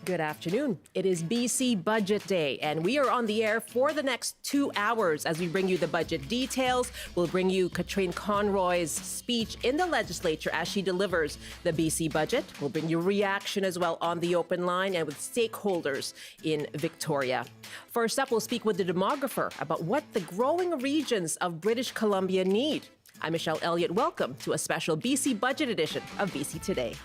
Good afternoon. It is BC Budget Day, and we are on the air for the next 2 hours as we bring you the budget details. We'll bring you Katrine Conroy's speech in the legislature as she delivers the BC budget. We'll bring you reaction as well on the open line and with stakeholders in Victoria. First up, we'll speak with the demographer about what the growing regions of British Columbia need. I'm Michelle Eliot. Welcome to a special BC Budget edition of BC Today.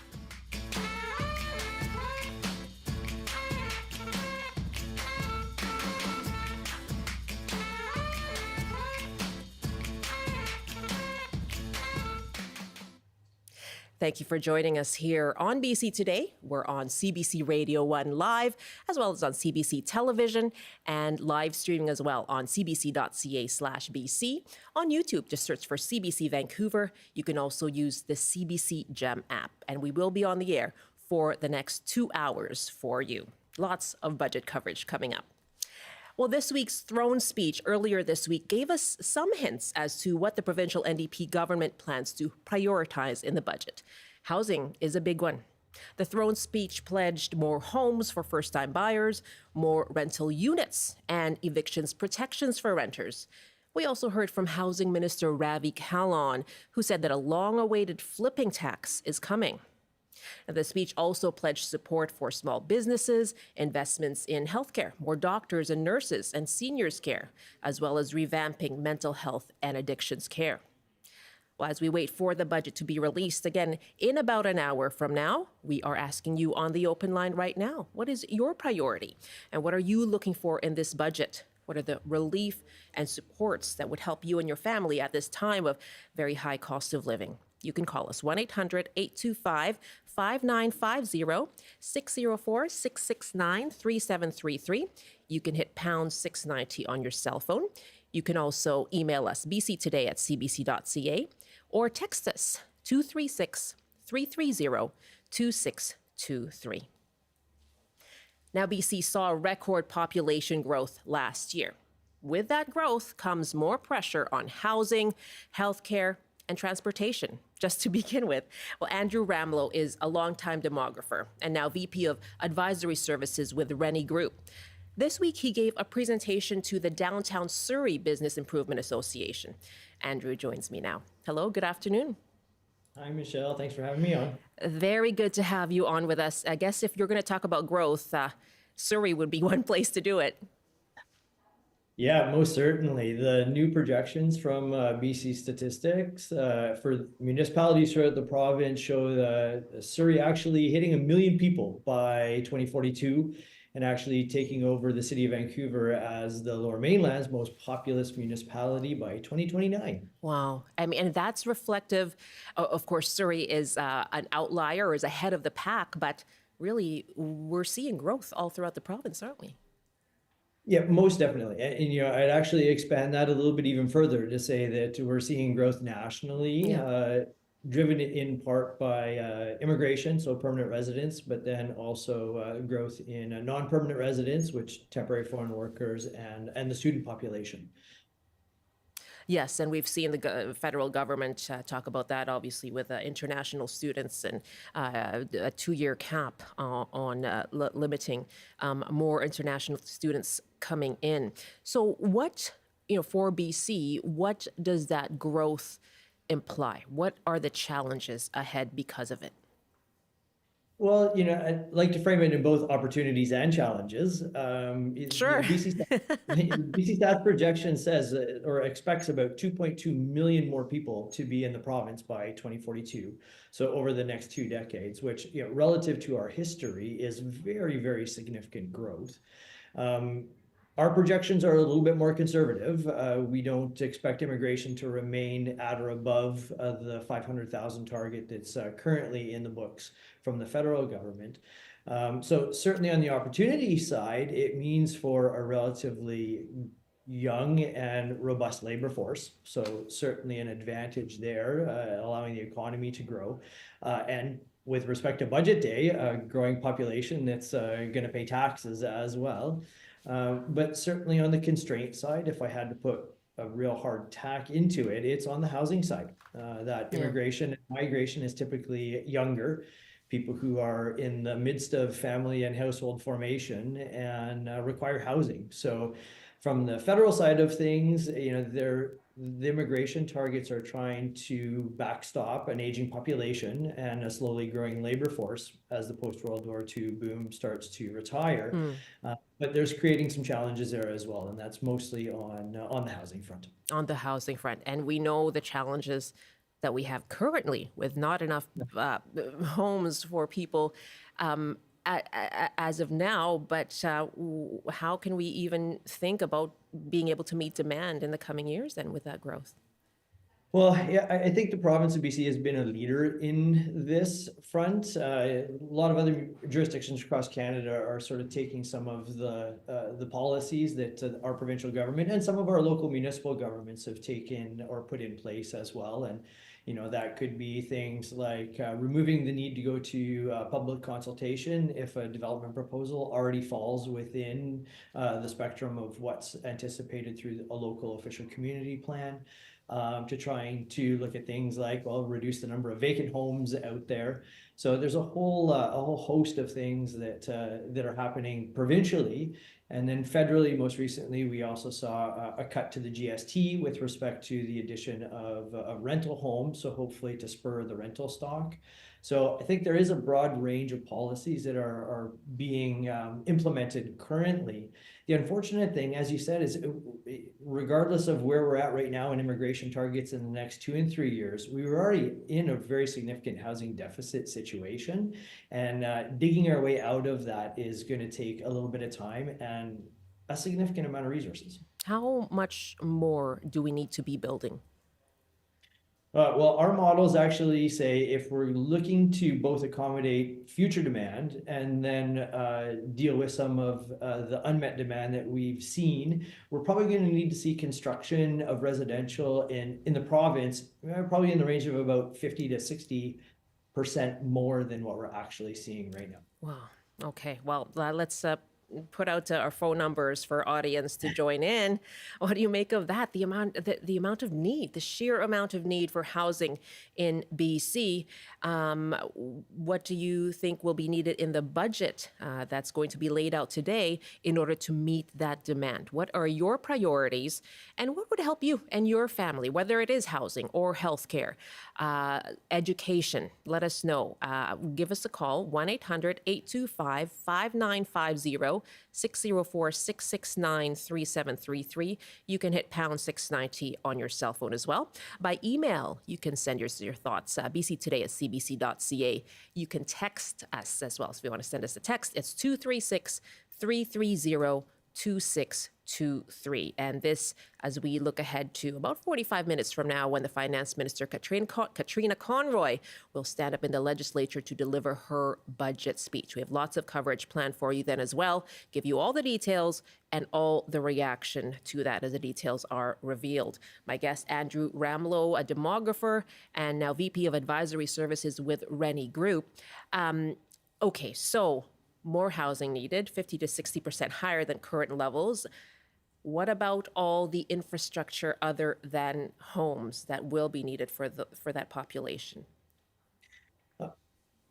Thank you for joining us here on BC Today. We're on CBC Radio 1 Live, as well as on CBC Television and live streaming as well on cbc.ca/BC. On YouTube, just search for CBC Vancouver. You can also use the CBC Gem app, and we will be on the air for the next 2 hours for you. Lots of budget coverage coming up. Well, this week's throne speech earlier this week gave us some hints as to what the provincial NDP government plans to prioritize in the budget. Housing is a big one. The throne speech pledged more homes for first-time buyers, more rental units, and evictions protections for renters. We also heard from Housing Minister Ravi Kahlon, who said that a long-awaited flipping tax is coming. The speech also pledged support for small businesses, investments in healthcare, more doctors and nurses, and seniors care, as well as revamping mental health and addictions care. Well, as we wait for the budget to be released again in about an hour from now, we are asking you on the open line right now, what is your priority? And what are you looking for in this budget? What are the relief and supports that would help you and your family at this time of very high cost of living? You can call us 1-800-825-5950, 604-669-3733. You can hit pound 690 on your cell phone. You can also email us bctoday@cbc.ca or text us 236-330-2623. Now, BC saw record population growth last year. With that growth comes more pressure on housing, healthcare, and transportation. Just to begin with, well, Andrew Ramlow is a longtime demographer and now VP of Advisory Services with Rennie Group. This week, he gave a presentation to the Downtown Surrey Business Improvement Association. Andrew joins me now. Hello, good afternoon. Hi, Michelle. Thanks for having me on. Very good to have you on with us. I guess if you're going to talk about growth, Surrey would be one place to do it. Yeah, most certainly. The new projections from BC Statistics for municipalities throughout the province show Surrey actually hitting 1 million people by 2042 and actually taking over the city of Vancouver as the Lower Mainland's most populous municipality by 2029. Wow. I mean, and that's reflective. Of course, Surrey is an outlier or is ahead of the pack, but really we're seeing growth all throughout the province, aren't we? Yeah, most definitely. And I'd actually expand that a little bit even further to say that we're seeing growth nationally, driven in part by immigration, so permanent residents, but then also growth in non-permanent residents, which temporary foreign workers and the student population. Yes, and we've seen the federal government talk about that, obviously, with international students and a 2-year cap on limiting more international students coming in. So what, for BC, what does that growth imply? What are the challenges ahead because of it? Well, I'd like to frame it in both opportunities and challenges. Sure. BC Stats projection says or expects about 2.2 million more people to be in the province by 2042. So over the next 2 decades, which, relative to our history is very, very significant growth. Our projections are a little bit more conservative. We don't expect immigration to remain at or above the 500,000 target that's currently in the books from the federal government. So certainly on the opportunity side, it means for a relatively young and robust labor force. So certainly an advantage there, allowing the economy to grow. And with respect to budget day, a growing population that's going to pay taxes as well. But certainly on the constraint side, if I had to put a real hard tack into it, it's on the housing side. That immigration and migration is typically younger. people who are in the midst of family and household formation and require housing. So from the federal side of things, the immigration targets are trying to backstop an aging population and a slowly growing labor force as the post-World War II boom starts to retire. But there's creating some challenges there as well, and that's mostly on the housing front. On the housing front. And we know the challenges that we have currently with not enough homes for people as of now. But how can we even think about being able to meet demand in the coming years then with that growth? Well, yeah, I think the province of BC has been a leader in this front. A lot of other jurisdictions across Canada are sort of taking some of the policies that our provincial government and some of our local municipal governments have taken or put in place as well. And that could be things like removing the need to go to public consultation if a development proposal already falls within the spectrum of what's anticipated through a local official community plan. To trying to look at things like, well, reduce the number of vacant homes out there. So there's a whole host of things that are happening provincially. And then federally, most recently, we also saw a cut to the GST with respect to the addition of rental homes, so hopefully to spur the rental stock. So I think there is a broad range of policies that are being implemented currently. The unfortunate thing, as you said, is regardless of where we're at right now in immigration targets in the next 2 and 3 years, we were already in a very significant housing deficit situation. And digging our way out of that is going to take a little bit of time and a significant amount of resources. How much more do we need to be building? Well, our models actually say if we're looking to both accommodate future demand and then deal with some of the unmet demand that we've seen, we're probably going to need to see construction of residential in the province, probably in the range of about 50 to 60% more than what we're actually seeing right now. Wow. Okay. Well, let's put out our phone numbers for audience to join in. What do you make of that? The amount of need, the sheer amount of need for housing in BC. What do you think will be needed in the budget that's going to be laid out today in order to meet that demand? What are your priorities, and what would help you and your family, whether it is housing or healthcare, education? Let us know. Give us a call, 1-800-825-5950. 604-669-3733. You can hit pound 690 on your cell phone as well. By email, you can send your thoughts, bctoday@cbc.ca. You can text us as well. So if you want to send us a text, it's 236-330-2623. And this, as we look ahead to about 45 minutes from now, when the Finance Minister Katrine Conroy will stand up in the legislature to deliver her budget speech. We have lots of coverage planned for you then as well, give you all the details and all the reaction to that as the details are revealed. My guest, Andrew Ramlow, a demographer and now VP of Advisory Services with Rennie Group. Okay, so more housing needed, 50 to 60% higher than current levels. What about all the infrastructure other than homes that will be needed for that population?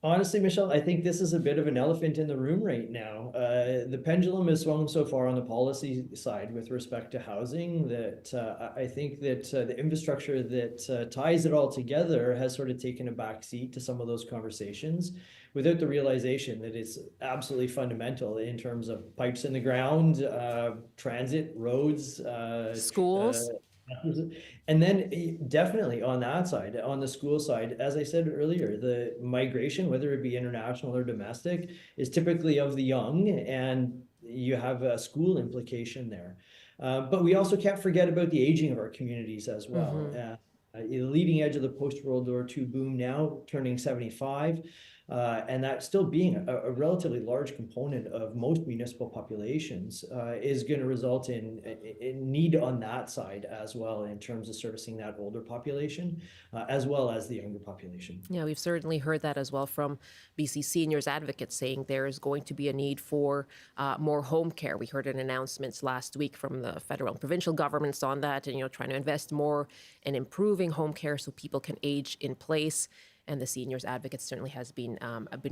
Honestly, Michelle, I think this is a bit of an elephant in the room right now. The pendulum has swung so far on the policy side with respect to housing that I think that the infrastructure that ties it all together has sort of taken a back seat to some of those conversations without the realization that it's absolutely fundamental in terms of pipes in the ground, transit, roads, schools. And then definitely on that side, on the school side, as I said earlier, the migration, whether it be international or domestic, is typically of the young, and you have a school implication there. But we also can't forget about the aging of our communities as well. The leading edge of the post-World War II boom now turning 75. And that still being a relatively large component of most municipal populations is going to result in need on that side as well in terms of servicing that older population as well as the younger population. Yeah, we've certainly heard that as well from BC seniors advocates saying there is going to be a need for more home care. We heard an announcement last week from the federal and provincial governments on that, and trying to invest more in improving home care so people can age in place. And the seniors advocate certainly has been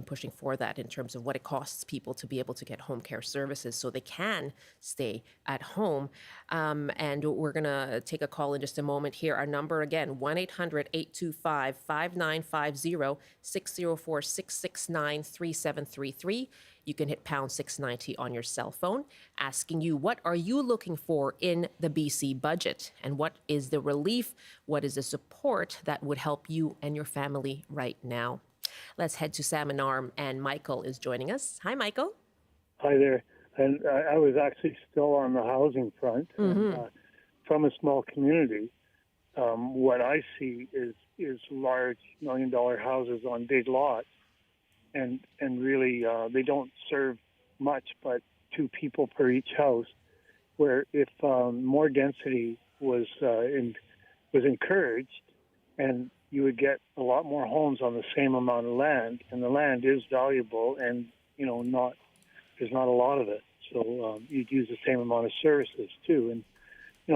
pushing for that in terms of what it costs people to be able to get home care services so they can stay at home. And we're going to take a call in just a moment here. Our number again, 1-800-825-5950, 604-669-3733. You can hit pound 690 on your cell phone, asking you, what are you looking for in the BC budget? And what is the relief? What is the support that would help you and your family right now? Let's head to Salmon Arm, and Michael is joining us. Hi, Michael. Hi there. And I was actually still on the housing front. And, from a small community, what I see is large $1 million houses on big lots. And really, they don't serve much but 2 people per each house, where if more density was encouraged, and you would get a lot more homes on the same amount of land, and the land is valuable, and there's not a lot of it, so you'd use the same amount of services too. And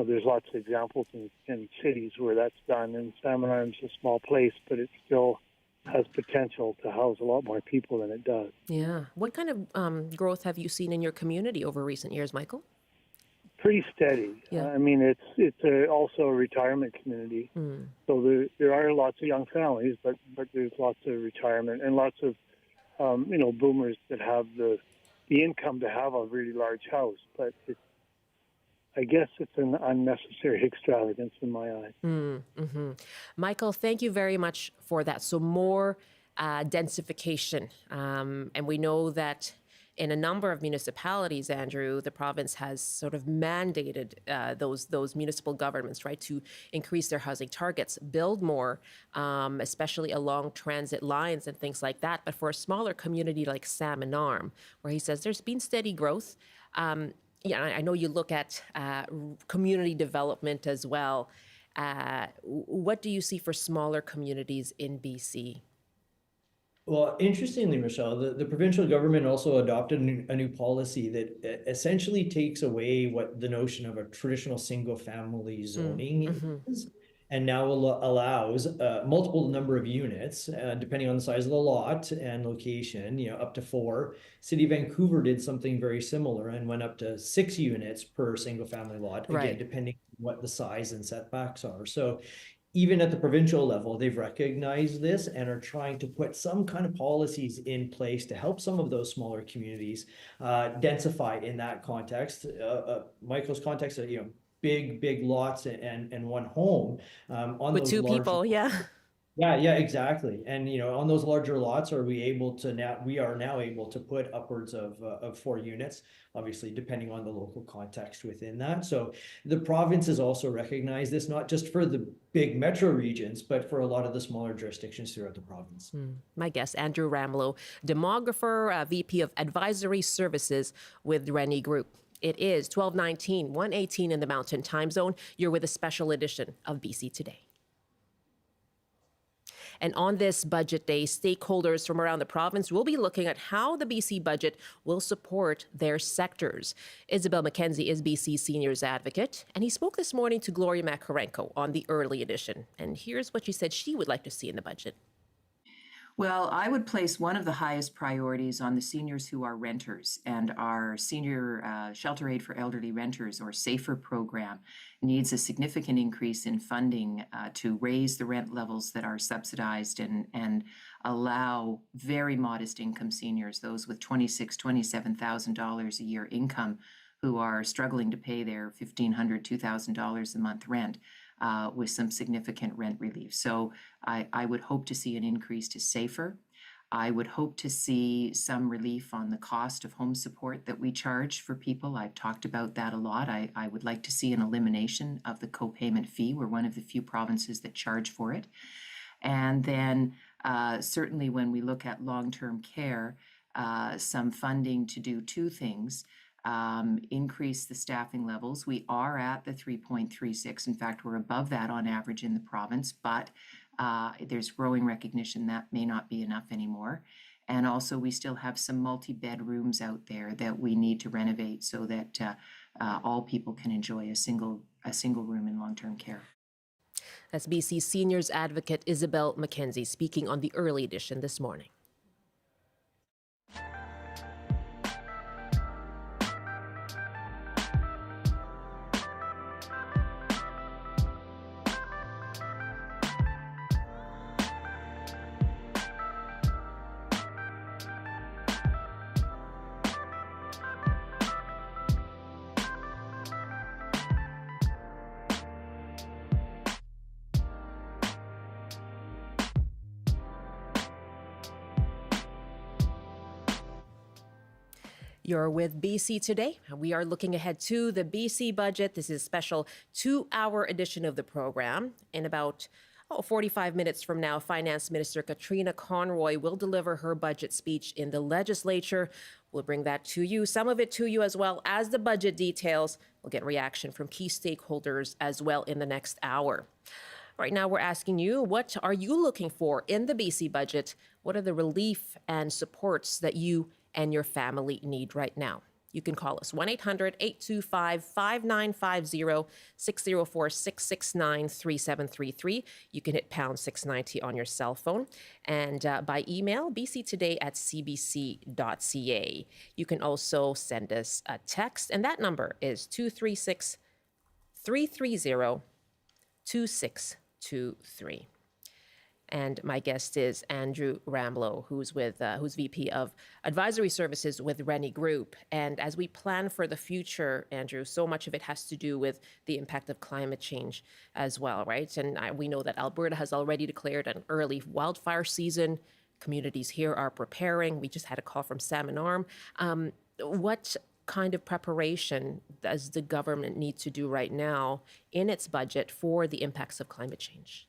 there's lots of examples in cities where that's done, and Salmon Arm's a small place, but it still has potential to house a lot more people than it does. Yeah. What kind of growth have you seen in your community over recent years, Michael? Pretty steady. Yeah. I mean, it's also a retirement community, so there are lots of young families, but there's lots of retirement and lots of boomers that have the income to have a really large house. But I guess it's an unnecessary extravagance in my eyes. Michael, thank you very much for that. So more densification, and we know that in a number of municipalities, Andrew, the province has sort of mandated those municipal governments, right, to increase their housing targets, build more, especially along transit lines and things like that. But for a smaller community like Salmon Arm, where he says there's been steady growth, I know you look at community development as well. What do you see for smaller communities in BC? Well, interestingly, Michelle, the provincial government also adopted a new policy that essentially takes away what the notion of a traditional single-family zoning is, and now allows multiple number of units, depending on the size of the lot and location, up to 4. City of Vancouver did something very similar and went up to 6 units per single-family lot, again, depending on what the size and setbacks are. So even at the provincial level, they've recognized this and are trying to put some kind of policies in place to help some of those smaller communities densify in that context. Michael's context of big lots and one home on With those 2 large people, yeah. Yeah, exactly. And on those larger lots, we are now able to put upwards of 4 units, obviously depending on the local context within that. So the province has also recognized this, not just for the big metro regions, but for a lot of the smaller jurisdictions throughout the province. My guest, Andrew Ramelow, demographer, VP of Advisory Services with Rennie Group. It is 12:19, 1:18 in the Mountain Time Zone. You're with a special edition of BC Today. And on this budget day, stakeholders from around the province will be looking at how the BC budget will support their sectors. Isabel McKenzie is BC's seniors advocate, and he spoke this morning to Gloria Makarenko on the early edition. And here's what she said she would like to see in the budget. Well, I would place one of the highest priorities on the seniors who are renters, and our senior shelter aid for elderly renters, or SAFER program, needs a significant increase in funding to raise the rent levels that are subsidized and allow very modest income seniors, those with $26,000, $27,000 a year income, who are struggling to pay their $1,500, $2,000 a month rent, with some significant rent relief. So I would hope to see an increase to SAFER. I would hope to see some relief on the cost of home support that we charge for people. I've talked about that a lot. I would like to see an elimination of the co-payment fee. We're one of the few provinces that charge for it. And then certainly when we look at long-term care, some funding to do 2 things. Increase the staffing levels. We are at the 3.36. In fact, we're above that on average in the province, but there's growing recognition that may not be enough anymore. And also we still have some multi-bedrooms out there that we need to renovate so that all people can enjoy a single room in long-term care. That's BC Seniors Advocate Isabel McKenzie speaking on the early edition this morning. You're with BC Today. We are looking ahead to the BC budget. This is a special 2-hour edition of the program. In about 45 minutes from now, Finance Minister Katrine Conroy will deliver her budget speech in the legislature. We'll bring that to you, some of it to you as well as the budget details. We'll get reaction from key stakeholders as well in the next hour. Right now, we're asking you, what are you looking for in the BC budget? What are the relief and supports that you and your family need right now? You can call us 1-800-825-5950, 604-669-3733. You can hit pound 690 on your cell phone. And by email, bctoday@cbc.ca. You can also send us a text, and that number is 236-330-2623. And my guest is Andrew Ramlow, who's VP of Advisory Services with Rennie Group. And as we plan for the future, Andrew, so much of it has to do with the impact of climate change as well, right? And we know that Alberta has already declared an early wildfire season. Communities here are preparing. We just had a call from Salmon Arm. What kind of preparation does the government need to do right now in its budget for the impacts of climate change?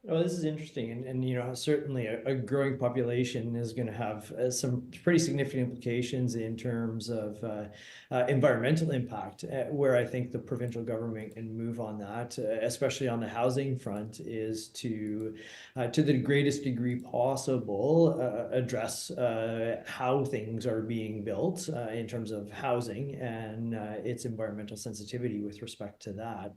Oh, this is interesting, and certainly a growing population is going to have some pretty significant implications in terms of environmental impact. Where I think the provincial government can move on that, especially on the housing front, is to the greatest degree possible address how things are being built in terms of housing and its environmental sensitivity with respect to that.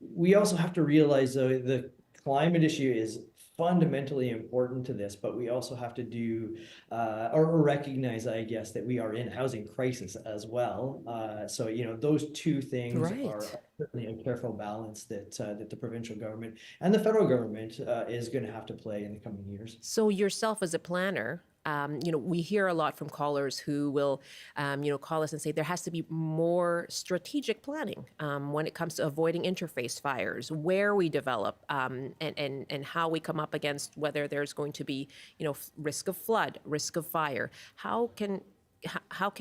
We also have to realize, though, the climate issue is fundamentally important to this, but we also have to do or recognize, I guess, that we are in a housing crisis as well. So those two things are certainly a careful balance that the provincial government and the federal government is going to have to play in the coming years. So yourself as a planner, we hear a lot from callers who will, call us and say there has to be more strategic planning when it comes to avoiding interface fires, where we develop, and how we come up against whether there's going to be, risk of flood, risk of fire. How can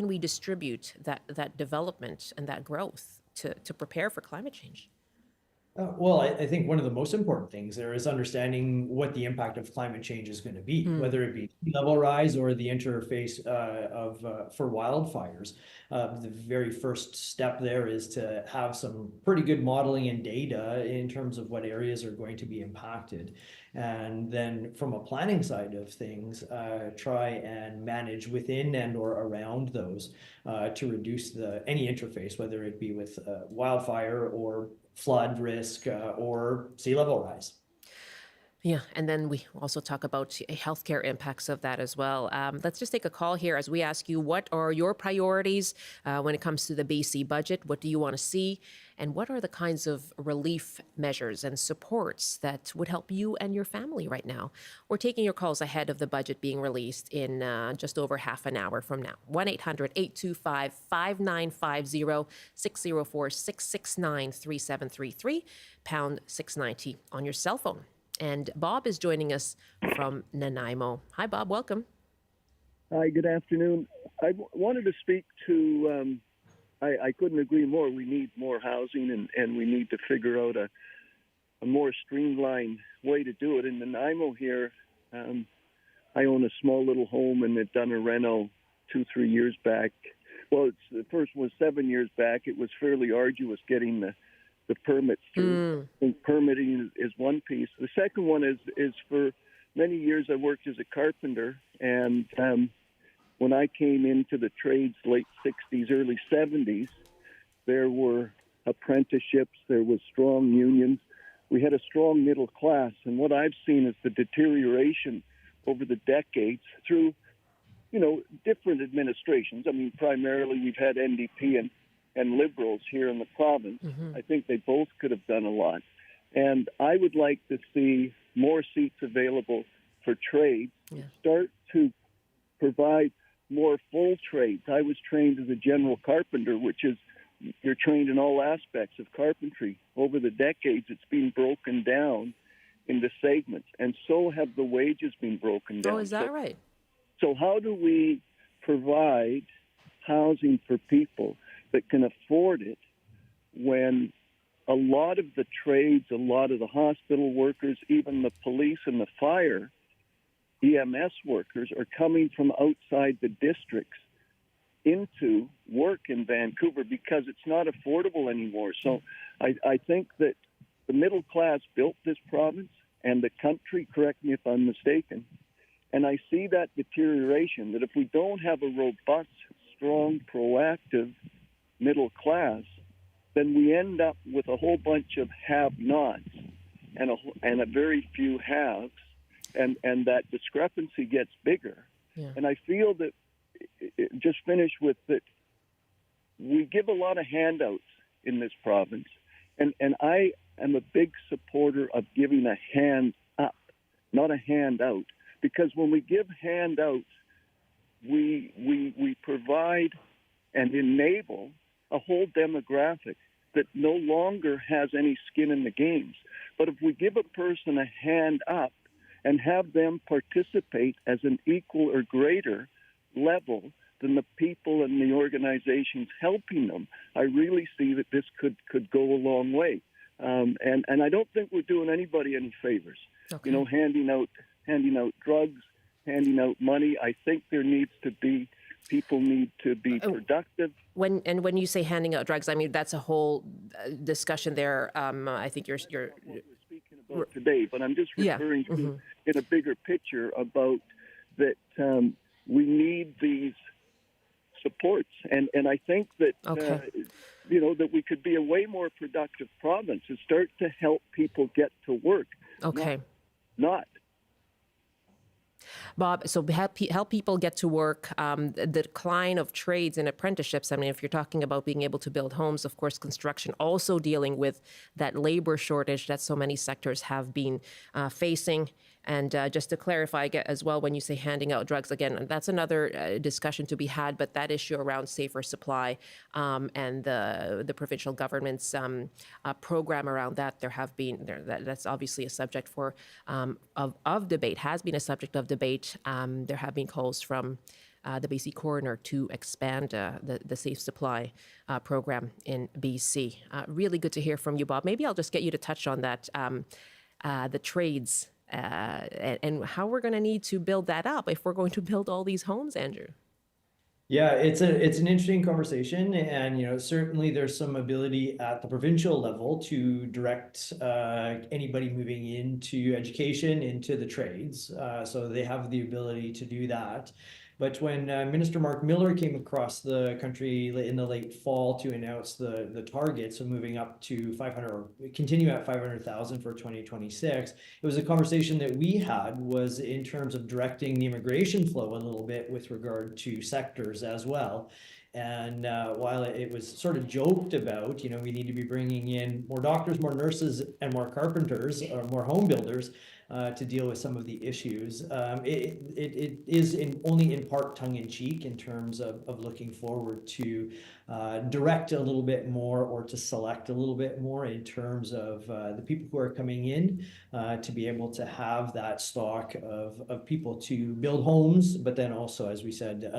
we distribute that development and that growth to prepare for climate change? Well, I think one of the most important things there is understanding what the impact of climate change is going to be, whether it be sea level rise or the interface for wildfires. The very first step there is to have some pretty good modeling and data in terms of what areas are going to be impacted. And then from a planning side of things, try and manage within and or around those to reduce any interface, whether it be with wildfire or flood risk or sea level rise. Yeah, and then we also talk about healthcare impacts of that as well. Let's just take a call here as we ask you, what are your priorities when it comes to the BC budget? What do you want to see? And what are the kinds of relief measures and supports that would help you and your family right now? We're taking your calls ahead of the budget being released in just over half an hour from now. 1-800-825-5950, 604-669-3733, pound 690 on your cell phone. And Bob is joining us from Nanaimo. Hi, Bob. Welcome. Hi, good afternoon. I wanted to speak to, I couldn't agree more. We need more housing and we need to figure out a more streamlined way to do it. In Nanaimo here, I own a small little home and had done a reno 2-3 years back. Well, the first was 7 years back. It was fairly arduous getting the permits through. I think permitting is one piece. The second one is for many years I worked as a carpenter, and when I came into the trades late 60s, early 70s, there were apprenticeships, there was strong unions. we had a strong middle class. And what I've seen is the deterioration over the decades through, different administrations. I mean, primarily we've had NDP and Liberals here in the province. Mm-hmm. I think they both could have done a lot. And I would like to see more seats available for trades, start to provide more full trades. I was trained as a general carpenter, which is you're trained in all aspects of carpentry. Over the decades, it's been broken down into segments, and so have the wages been broken down. Oh, is that right? So how do we provide housing for people that can afford it when a lot of the trades, a lot of the hospital workers, even the police and the fire, EMS workers are coming from outside the districts into work in Vancouver because it's not affordable anymore. So I think that the middle class built this province and the country, correct me if I'm mistaken, and I see that deterioration, that if we don't have a robust, strong, proactive middle class, then we end up with a whole bunch of have-nots and a very few haves, and that discrepancy gets bigger. Yeah. And I feel that, just finish with that, we give a lot of handouts in this province, and I am a big supporter of giving a hand up, not a handout, because when we give handouts, we provide and enable a whole demographic that no longer has any skin in the games. But if we give a person a hand up and have them participate as an equal or greater level than the people and the organizations helping them, I really see that this could go a long way. And I don't think we're doing anybody any favors. Okay. Handing out drugs, handing out money. I think there needs to be, people need to be productive. When you say handing out drugs, I mean, that's a whole discussion there. I think you're What we're speaking about today, but I'm just referring to in a bigger picture about that we need these supports, and I think that that we could be a way more productive province and start to help people get to work. Okay. Not Bob, so help people get to work. The decline of trades and apprenticeships. I mean, if you're talking about being able to build homes, of course, construction also dealing with that labor shortage that so many sectors have been facing. And just to clarify as well, when you say handing out drugs, again, that's another discussion to be had. But that issue around safer supply and the provincial government's program around that, that's obviously a subject of debate, has been a subject of debate. There have been calls from the BC coroner to expand the safe supply program in BC. Really good to hear from you, Bob. Maybe I'll just get you to touch on that, the trades. And how we're going to need to build that up if we're going to build all these homes, Andrew. Yeah, it's an interesting conversation, and certainly there's some ability at the provincial level to direct anybody moving into education, into the trades. So they have the ability to do that. But when Minister Mark Miller came across the country in the late fall to announce the targets of moving up to 500, continue at 500,000 for 2026, it was a conversation that we had was in terms of directing the immigration flow a little bit with regard to sectors as well. And while it was sort of joked about, we need to be bringing in more doctors, more nurses, and more carpenters, or more home builders to deal with some of the issues. It is only in part tongue-in-cheek in terms of looking forward to direct a little bit more or to select a little bit more in terms of the people who are coming in to be able to have that stock of people to build homes, but then also, as we said,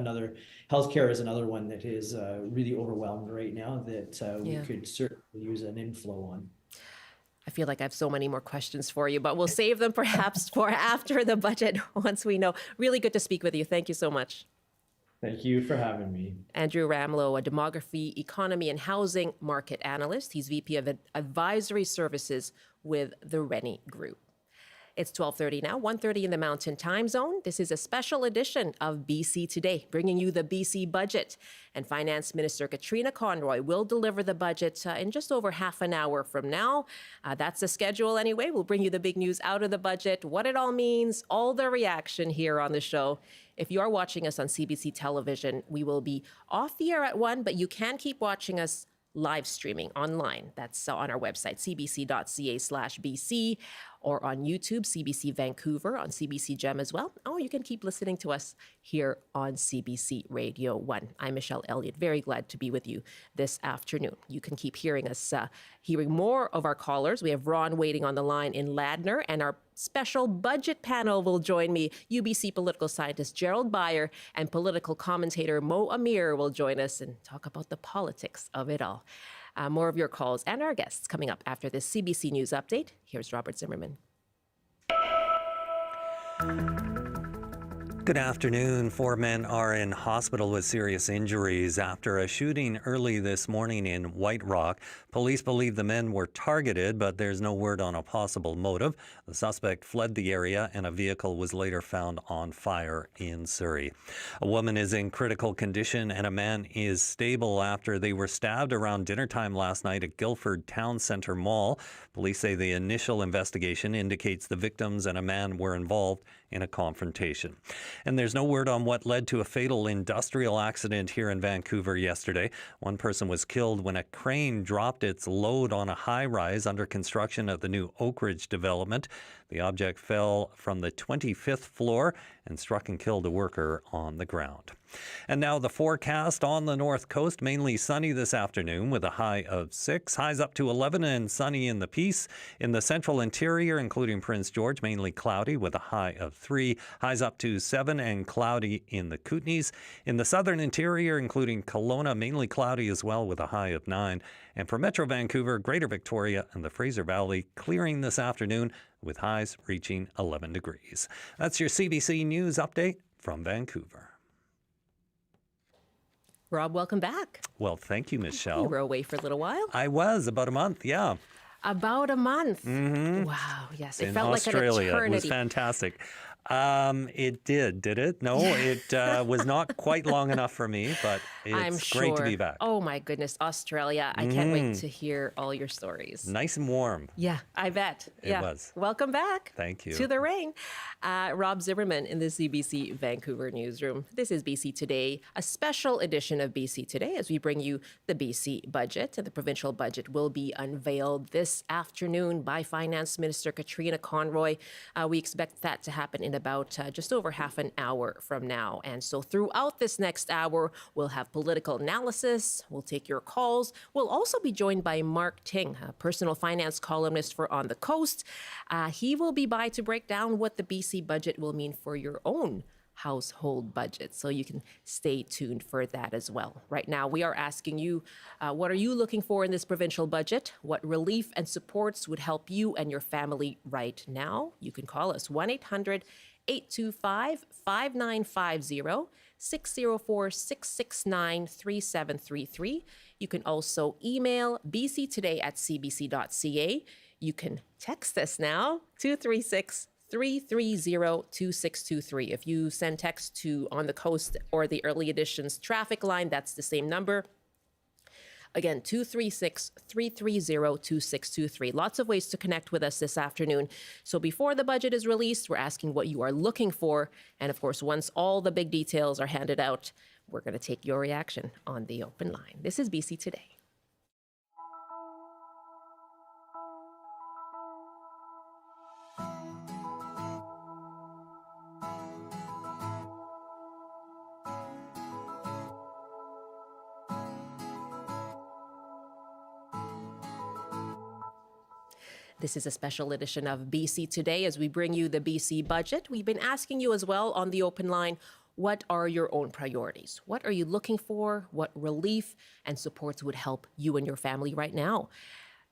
healthcare is another one that is really overwhelmed right now that we could certainly use an inflow on. I feel like I have so many more questions for you, but we'll save them perhaps for after the budget once we know. Really good to speak with you. Thank you so much. Thank you for having me. Andrew Ramlow, a demography, economy, and housing market analyst. He's VP of Advisory Services with the Rennie Group. It's 12:30 now, 1:30 in the Mountain Time Zone. This is a special edition of BC Today, bringing you the BC budget. And Finance Minister Katrine Conroy will deliver the budget in just over half an hour from now. That's the schedule anyway. We'll bring you the big news out of the budget, what it all means, all the reaction here on the show. If you are watching us on CBC television, we will be off the air at 1, but you can keep watching us live streaming online. That's on our website, cbc.ca/BC, or on YouTube, CBC Vancouver, on CBC Gem as well. Oh, you can keep listening to us here on CBC Radio 1. I'm Michelle Eliot. Very glad to be with you this afternoon. You can keep hearing us, hearing more of our callers. We have Ron waiting on the line in Ladner, and our special budget panel will join me. UBC political scientist Gerald Beyer and political commentator Mo Amir will join us and talk about the politics of it all. More of your calls and our guests coming up after this CBC News update. Here's Robert Zimmerman. Good afternoon. 4 men are in hospital with serious injuries after a shooting early this morning in White Rock. Police believe the men were targeted, but there's no word on a possible motive. The suspect fled the area and a vehicle was later found on fire in Surrey. A woman is in critical condition and a man is stable after they were stabbed around dinner time last night at Guildford Town Centre Mall. Police say the initial investigation indicates the victims and a man were involved in a confrontation. And there's no word on what led to a fatal industrial accident here in Vancouver yesterday. One person was killed when a crane dropped its load on a high-rise under construction at the new Oak Ridge development. The object fell from the 25th floor and struck and killed a worker on the ground. And now the forecast on the north coast, mainly sunny this afternoon with a high of 6, highs up to 11 and sunny in the Peace. In the central interior, including Prince George, mainly cloudy with a high of 3, highs up to 7 and cloudy in the Kootenays. In the southern interior, including Kelowna, mainly cloudy as well with a high of 9. And for Metro Vancouver, Greater Victoria and the Fraser Valley, clearing this afternoon with highs reaching 11 degrees. That's your CBC News update from Vancouver. Rob, welcome back. Well, thank you, Michelle. You were away for a little while. I was, about a month, yeah. About a month. Mm-hmm. Wow, yes. It In felt Australia. like an eternity. It was fantastic. It did it? No, it was not quite long enough for me, but it's great to be back. Oh my goodness, Australia. I can't wait to hear all your stories. Nice and warm. Yeah, I bet. It was. Welcome back. Thank you. To the rain. Rob Zimmerman in the CBC Vancouver newsroom. This is BC Today, a special edition of BC Today as we bring you the BC budget. And the provincial budget will be unveiled this afternoon by Finance Minister Katrine Conroy. We expect that to happen in about just over half an hour from now. And so throughout this next hour, we'll have political analysis, we'll take your calls. We'll also be joined by Mark Ting, a personal finance columnist for On the Coast. He will be by to break down what the BC budget will mean for your own household budget. So you can stay tuned for that as well. Right now, we are asking you, what are you looking for in this provincial budget? What relief and supports would help you and your family right now? You can call us 1-800-825-5950, 604-669-3733. You can also email bctoday@cbc.ca. You can text us now, 236-330-2623. If you send text to On the Coast or the Early Editions traffic line, that's the same number. Again, 236-330-2623. Lots of ways to connect with us this afternoon. So before the budget is released, we're asking what you are looking for. And of course, once all the big details are handed out, we're going to take your reaction on the open line. This is BC Today. This is a special edition of BC Today as we bring you the BC budget. We've been asking you as well on the open line, what are your own priorities? What are you looking for? What relief and supports would help you and your family right now?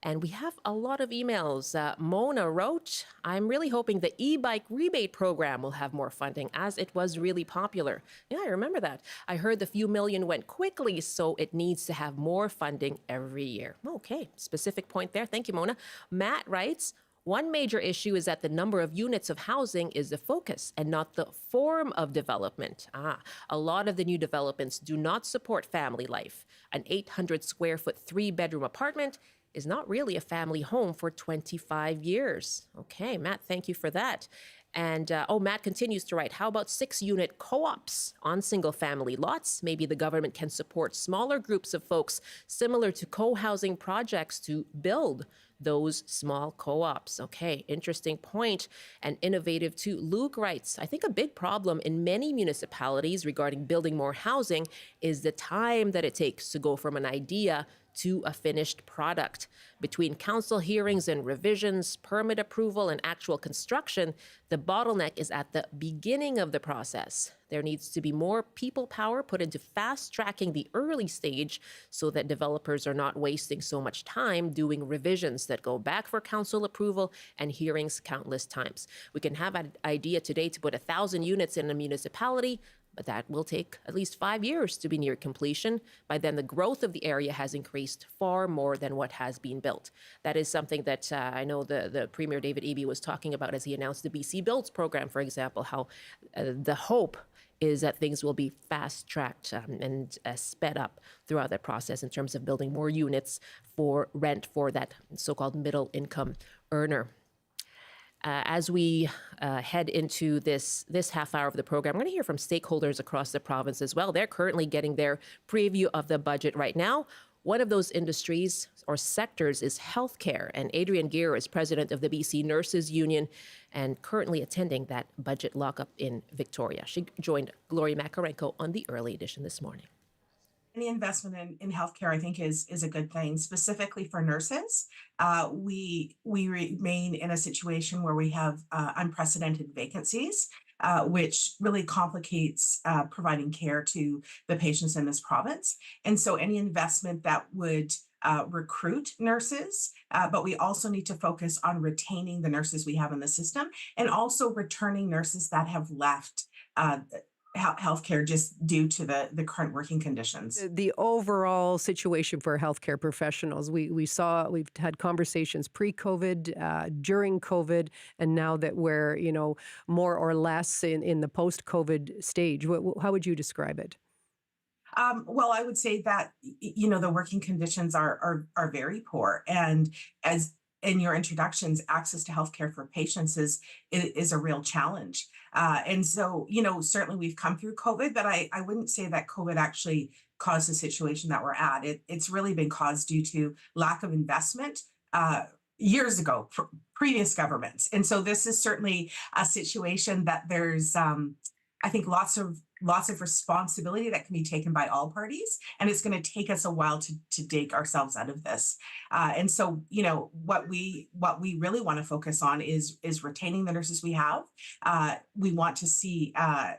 And we have a lot of emails. Mona wrote, I'm really hoping the e-bike rebate program will have more funding as it was really popular. Yeah, I remember that. I heard the few million went quickly, so it needs to have more funding every year. Okay, specific point there. Thank you, Mona. Matt writes, One major issue is that the number of units of housing is the focus and not the form of development. A lot of the new developments do not support family life. An 800 square foot 3-bedroom apartment is not really a family home for 25 years. Okay, Matt, thank you for that. And Matt continues to write, how about 6-unit co-ops on single-family lots? Maybe the government can support smaller groups of folks similar to co-housing projects to build those small co-ops. Okay, interesting point and innovative too. Luke writes, I think a big problem in many municipalities regarding building more housing is the time that it takes to go from an idea to a finished product. Between council hearings and revisions, permit approval, and actual construction, the bottleneck is at the beginning of the process. There needs to be more people power put into fast-tracking the early stage so that developers are not wasting so much time doing revisions that go back for council approval and hearings countless times. We can have an idea today to put 1,000 units in a municipality, but that will take at least 5 years to be near completion. By then, the growth of the area has increased far more than what has been built. That is something that I know the Premier David Eby was talking about as he announced the BC Builds program, for example, how the hope is that things will be fast-tracked and sped up throughout that process in terms of building more units for rent for that so-called middle-income earner. As we head into this half hour of the program, we're going to hear from stakeholders across the province as well. They're currently getting their preview of the budget right now. One of those industries or sectors is healthcare, and Adrienne Gear is president of the BC Nurses Union and currently attending that budget lockup in Victoria. She joined Gloria Makarenko on the early edition this morning. Any investment in healthcare, I think, is a good thing, specifically for nurses. We remain in a situation where we have unprecedented vacancies, which really complicates providing care to the patients in this province. And so any investment that would recruit nurses, but we also need to focus on retaining the nurses we have in the system and also returning nurses that have left healthcare just due to the current working conditions. The overall situation for healthcare professionals, we've had conversations pre-COVID, during COVID, and now that we're, more or less in the post-COVID stage. How would you describe it? Well, I would say that, the working conditions are very poor. And as in your introductions, access to healthcare for patients is a real challenge. And so, certainly we've come through COVID, but I wouldn't say that COVID actually caused the situation that we're at. It's really been caused due to lack of investment years ago, previous governments. And so this is certainly a situation that there's, I think, lots of responsibility that can be taken by all parties, and it's going to take us a while to dig ourselves out of this. And so, what we really want to focus on is retaining the nurses we have. We want to see a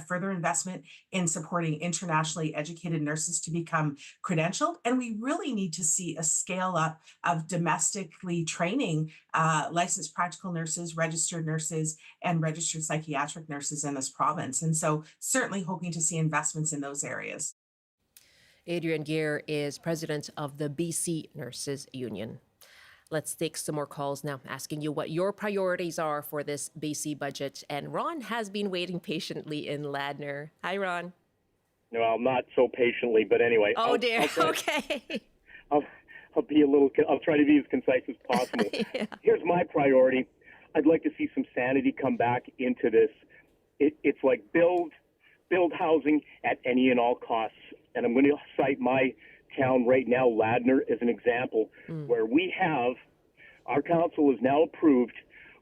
further investment in supporting internationally educated nurses to become credentialed. And we really need to see a scale up of domestically training licensed practical nurses, registered nurses, and registered psychiatric nurses in this province. And so certainly hoping to see investments in those areas. Adrienne Gear is president of the BC Nurses Union. Let's take some more calls now, asking you what your priorities are for this BC budget. And Ron has been waiting patiently in Ladner. Hi, Ron. No, not so patiently, but anyway. Oh, dear. Okay. I'll try to be as concise as possible. Yeah. Here's my priority. I'd like to see some sanity come back into this. It's like build housing at any and all costs. And I'm going to cite my town right now, Ladner, as an example, where our council has now approved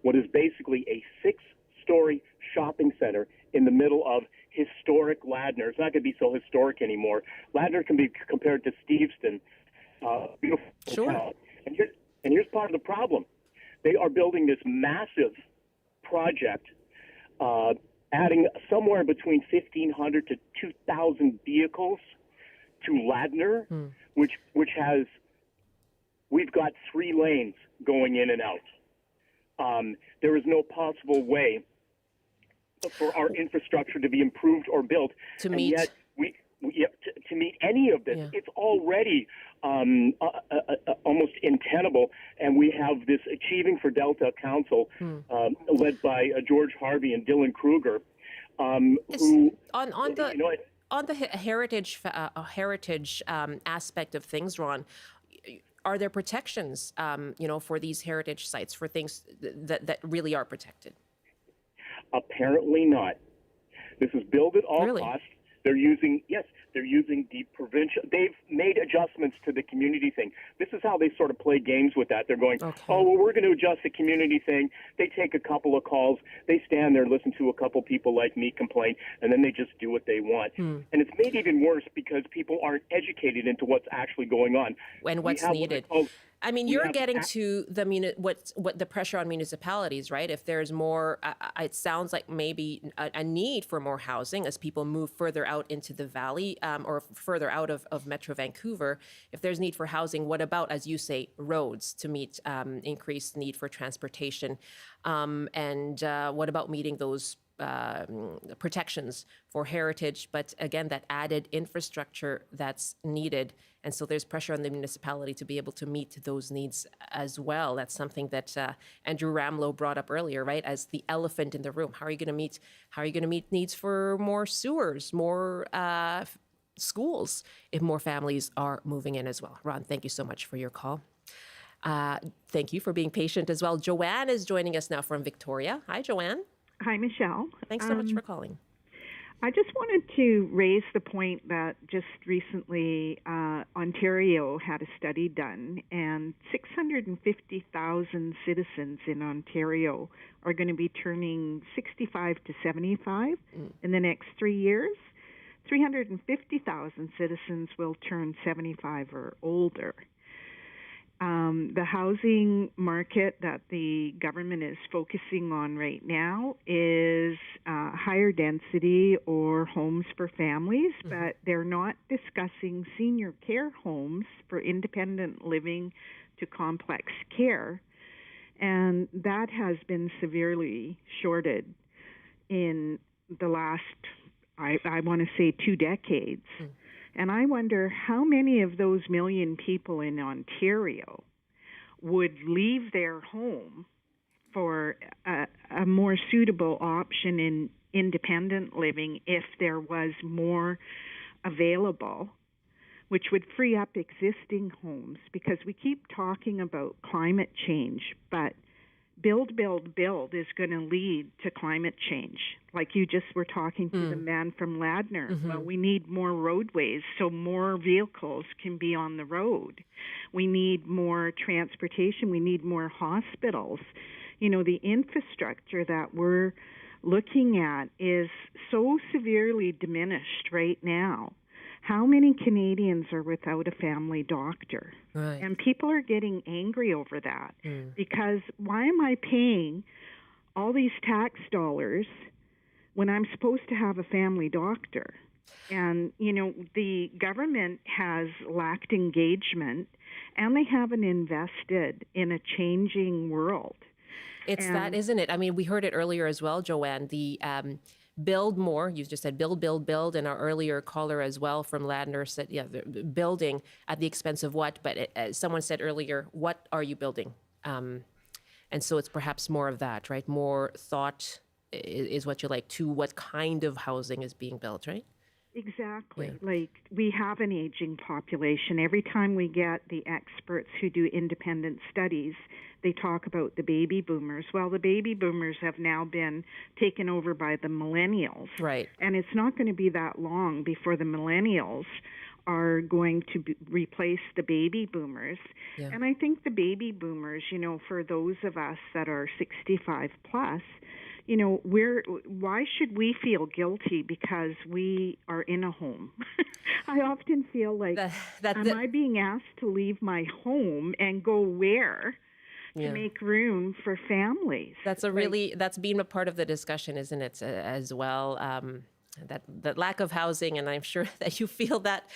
what is basically a 6-story shopping center in the middle of historic Ladner. It's not going to be so historic anymore. Ladner can be compared to Steveston. Beautiful Sure. town. And here's part of the problem. They are building this massive project, adding somewhere between 1,500 to 2,000 vehicles to Ladner, we've got 3 lanes going in and out. There is no possible way for our infrastructure to be improved or built. To meet to meet any of this. Yeah. It's already almost untenable. And we have this Achieving for Delta Council, led by George Harvey and Dylan Kruger, who on the you know, on the heritage aspect of things, Ron. Are there protections, for these heritage sites, for things that really are protected? apparently not. This is billed at all costs. They're using the provincial. They've made adjustments to the community thing. This is how they sort of play games with that. They're going, oh, well, we're going to adjust the community thing. They take a couple of calls. They stand there, listen to a couple people like me complain, and then they just do what they want. And it's made even worse because people aren't educated into what's actually going on. And what's needed. I mean, you're getting to the what the pressure on municipalities, right? If there's more, it sounds like maybe a need for more housing as people move further out into the valley or further out of Metro Vancouver. If there's need for housing, what about, as you say, roads to meet increased need for transportation? And what about meeting those protections for heritage, but again, that added infrastructure that's needed. And so there's pressure on the municipality to be able to meet those needs as well. That's something that Andrew Ramlow brought up earlier, right? As the elephant in the room. How are you going to meet needs for more sewers, more schools, if more families are moving in as well? Ron, thank you so much for your call. Thank you for being patient as well. Joanne is joining us now from Victoria. Hi, Joanne. Hi, Michelle. Thanks so much for calling. I just wanted to raise the point that just recently Ontario had a study done, and 650,000 citizens in Ontario are going to be turning 65 to 75 in the next 3 years. 350,000 citizens will turn 75 or older. The housing market that the government is focusing on right now is higher density or homes for families, but they're not discussing senior care homes for independent living to complex care. And that has been severely shorted in the last, I want to say, 2 decades. And I wonder how many of those million people in Ontario would leave their home for a more suitable option in independent living if there was more available, which would free up existing homes. Because we keep talking about climate change, but build is going to lead to climate change. Like you just were talking to the man from Ladner. Well, we need more roadways so more vehicles can be on the road. We need more transportation. We need more hospitals. You know, the infrastructure that we're looking at is so severely diminished right now. How many Canadians are without a family doctor? Right. And people are getting angry over that because why am I paying all these tax dollars when I'm supposed to have a family doctor? And, you know, the government has lacked engagement and they haven't invested in a changing world. It's that, isn't it? I mean, we heard it earlier as well, Joanne, the build more. You just said build. And our earlier caller as well from Ladner said, building at the expense of what? But as someone said earlier, what are you building? And so it's perhaps more of that, right? More thought is what you like to what kind of housing is being built, right? Exactly. Yeah. Like, we have an aging population. Every time we get the experts who do independent studies, they talk about the baby boomers. Well, the baby boomers have now been taken over by the millennials. Right. And it's not going to be that long before the millennials are going to replace the baby boomers. Yeah. And I think the baby boomers, you know, for those of us that are 65 plus, you know, why should we feel guilty because we are in a home? I often feel like, am I being asked to leave my home and go where to make room for families? That's that's been a part of the discussion, isn't it, as well? That lack of housing, and I'm sure that you feel that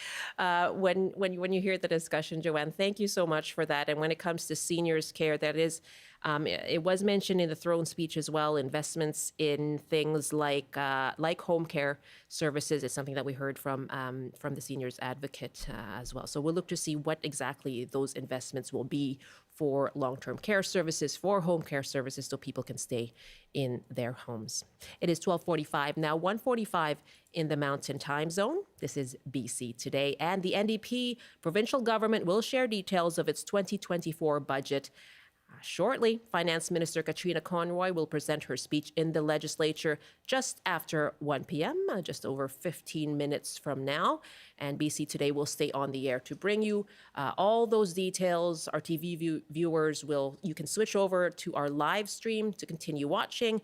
when you hear the discussion, Joanne. Thank you so much for that. And when it comes to seniors care, that is It was mentioned in the throne speech as well. Investments in things like home care services is something that we heard from the seniors advocate as well. So we'll look to see what exactly those investments will be for long-term care services, for home care services, so people can stay in their homes. It is 12:45 now, 1:45 in the Mountain Time Zone. This is BC Today, and the NDP provincial government will share details of its 2024 budget shortly. Finance Minister Katrine Conroy will present her speech in the legislature just after 1 p.m., just over 15 minutes from now. And BC Today will stay on the air to bring you all those details. Our TV viewers you can switch over to our live stream to continue watching.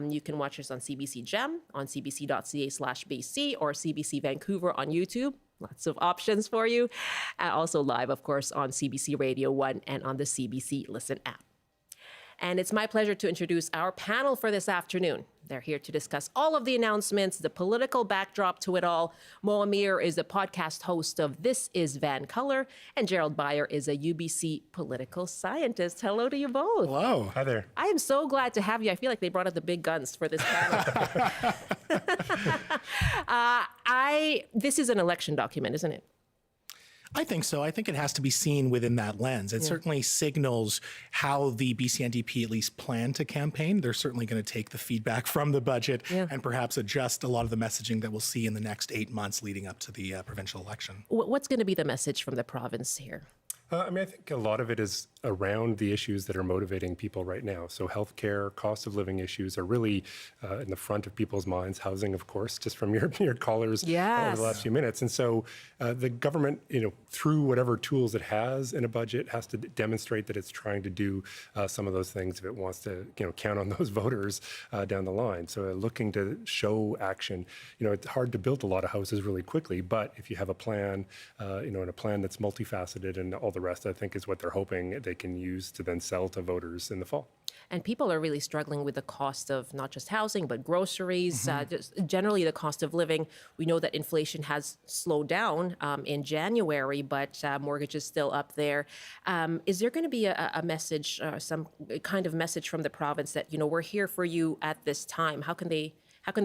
You can watch us on CBC Gem, on cbc.ca/BC, or CBC Vancouver on YouTube. Lots of options for you. Also live, of course, on CBC Radio 1 and on the CBC Listen app. And it's my pleasure to introduce our panel for this afternoon. They're here to discuss all of the announcements, the political backdrop to it all. Mo Amir is a podcast host of This is Vancouver, and Gerald Beyer is a UBC political scientist. Hello to you both. Hello. Hi there. I am so glad to have you. I feel like they brought out the big guns for this panel. This is an election document, isn't it? I think so. I think it has to be seen within that lens. It certainly signals how the BC NDP at least plan to campaign. They're certainly going to take the feedback from the budget and perhaps adjust a lot of the messaging that we'll see in the next 8 months leading up to the provincial election. What's going to be the message from the province here? I think a lot of it is around the issues that are motivating people right now. So healthcare, cost of living issues are really in the front of people's minds. Housing, of course, just from your callers over the last few minutes. And so the government, through whatever tools it has in a budget, has to demonstrate that it's trying to do some of those things if it wants to, count on those voters down the line. So looking to show action. It's hard to build a lot of houses really quickly, but if you have a plan, and a plan that's multifaceted and all the rest, I think, is what they're hoping they can use to then sell to voters in the fall. And people are really struggling with the cost of not just housing, but groceries, just generally the cost of living. We know that inflation has slowed down in January, but mortgage is still up there. Is there going to be a message, some kind of message from the province that, we're here for you at this time? How can they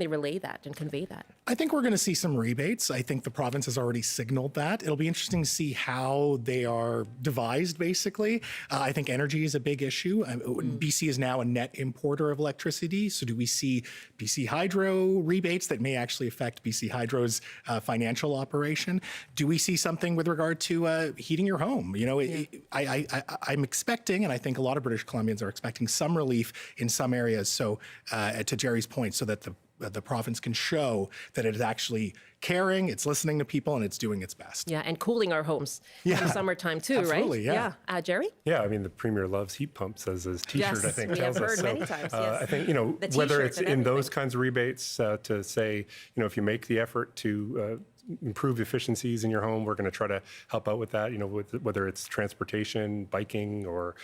relay that and convey that? I think we're going to see some rebates. I think the province has already signaled that. It'll be interesting to see how they are devised, basically. I think energy is a big issue. BC is now a net importer of electricity. So do we see BC Hydro rebates that may actually affect BC Hydro's financial operation? Do we see something with regard to heating your home? I'm expecting, and I think a lot of British Columbians are expecting, some relief in some areas. So to Jerry's point, so that the province can show that it is actually caring, it's listening to people, and it's doing its best. Yeah, and cooling our homes in the summertime too, Absolutely, right? Yeah. Jerry? Yeah, the Premier loves heat pumps, as his T-shirt, I think, we tells have us. heard many times, yes. I think, whether it's in those kinds of rebates to say, if you make the effort to improve efficiencies in your home, we're going to try to help out with that, whether it's transportation, biking, or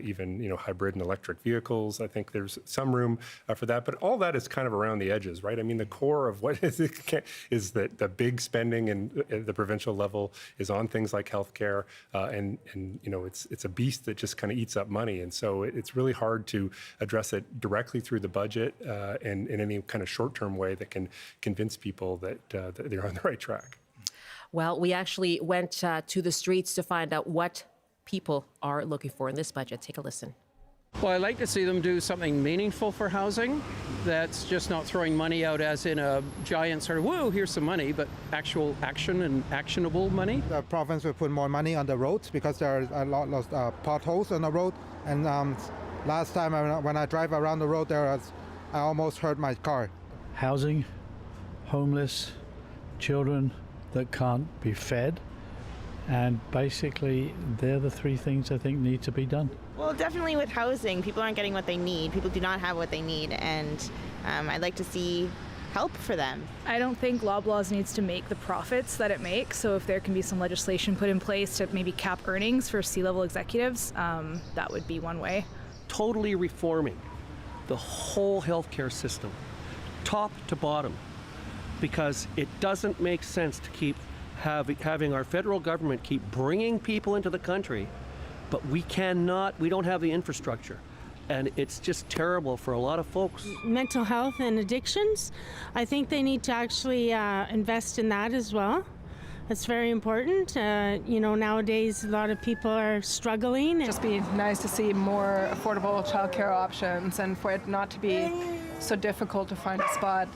even, hybrid and electric vehicles. I think there's some room for that, but all that is kind of around the edges, right? The core of what is that the big spending at the provincial level is on things like healthcare, and it's a beast that just kind of eats up money. And so it's really hard to address it directly through the budget and in any kind of short-term way that can convince people that they're on the right track. Well, we actually went to the streets to find out what people are looking for in this budget. Take a listen. Well, I'd like to see them do something meaningful for housing that's just not throwing money out as in a giant sort of, whoa, here's some money, but actual action and actionable money. The province will put more money on the roads because there are a lot of potholes on the road. And last time when I drive around the road, I almost hurt my car. Housing, homeless, children that can't be fed, and basically they're the three things I think need to be done. Well, definitely with housing, people aren't getting what they need. People do not have what they need, and I'd like to see help for them. I don't think Loblaws needs to make the profits that it makes, so if there can be some legislation put in place to maybe cap earnings for C-level executives, that would be one way. Totally reforming the whole healthcare system, top to bottom, because it doesn't make sense to keep having our federal government keep bringing people into the country, but we don't have the infrastructure. and it's just terrible for a lot of folks. Mental health and addictions, I think they need to actually invest in that as well. It's very important. Nowadays a lot of people are struggling. Just be nice to see more affordable childcare options and for it not to be so difficult to find a spot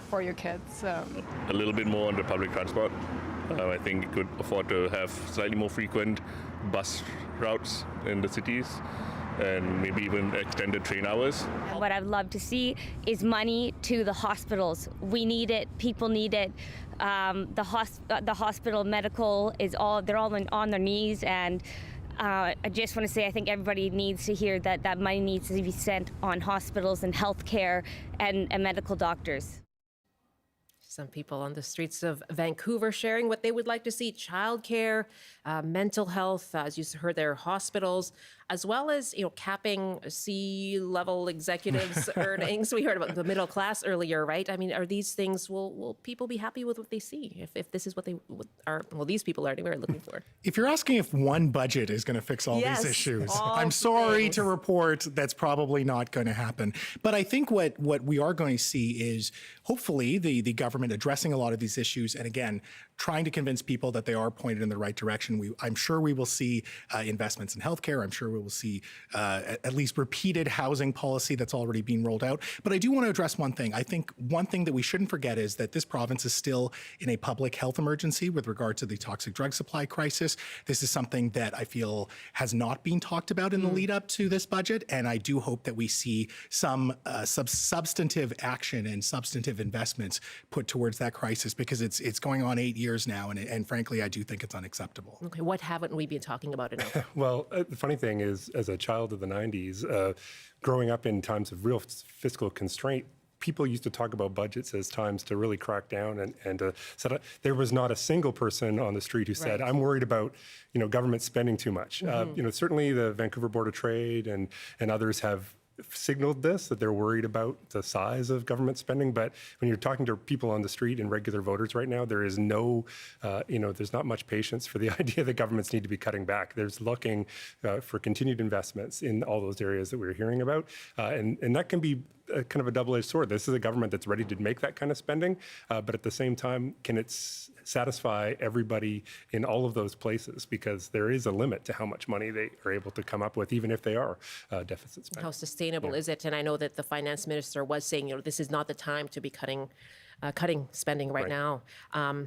for your kids. A little bit more on the public transport. I think it could afford to have slightly more frequent bus routes in the cities and maybe even extended train hours. What I'd love to see is money to the hospitals. We need it. People need it. The hospital medical is they're all on their knees, and I just want to say I think everybody needs to hear that money needs to be spent on hospitals and healthcare and medical doctors. Some people on the streets of Vancouver sharing what they would like to see: childcare, mental health, as you heard there, hospitals, as well as capping C-level executives' earnings. We heard about the middle class earlier, right? I mean, are these things? Will people be happy with what they see if this is what they are? Well, these people are anyway looking for. If you're asking if one budget is going to fix all these issues, I'm sorry to report that's probably not going to happen. But I think what we are going to see is hopefully the government addressing a lot of these issues, and again, trying to convince people that they are pointed in the right direction. I'm sure we will see investments in healthcare. I'm sure we will see at least repeated housing policy that's already been rolled out. But I do want to address one thing. I think one thing that we shouldn't forget is that this province is still in a public health emergency with regard to the toxic drug supply crisis. This is something that I feel has not been talked about in the lead up to this budget. And I do hope that we see some substantive action and substantive investments put towards that crisis, because it's going on 8 years now. And frankly, I do think it's unacceptable. Okay, what haven't we been talking about enough? Well, the funny thing is, as a child of the 90s, growing up in times of real fiscal constraint, people used to talk about budgets as times to really crack down and set up. There was not a single person on the street who said, I'm worried about government spending too much. Certainly the Vancouver Board of Trade and others have signaled this, that they're worried about the size of government spending. But when you're talking to people on the street and regular voters right now, there is no, there's not much patience for the idea that governments need to be cutting back. There's looking for continued investments in all those areas that we're hearing about. And that can be kind of a double-edged sword. This is a government that's ready to make that kind of spending, but at the same time, can it satisfy everybody in all of those places? Because there is a limit to how much money they are able to come up with, even if they are deficit spending. How sustainable is it? And I know that the finance minister was saying, this is not the time to be cutting spending right now.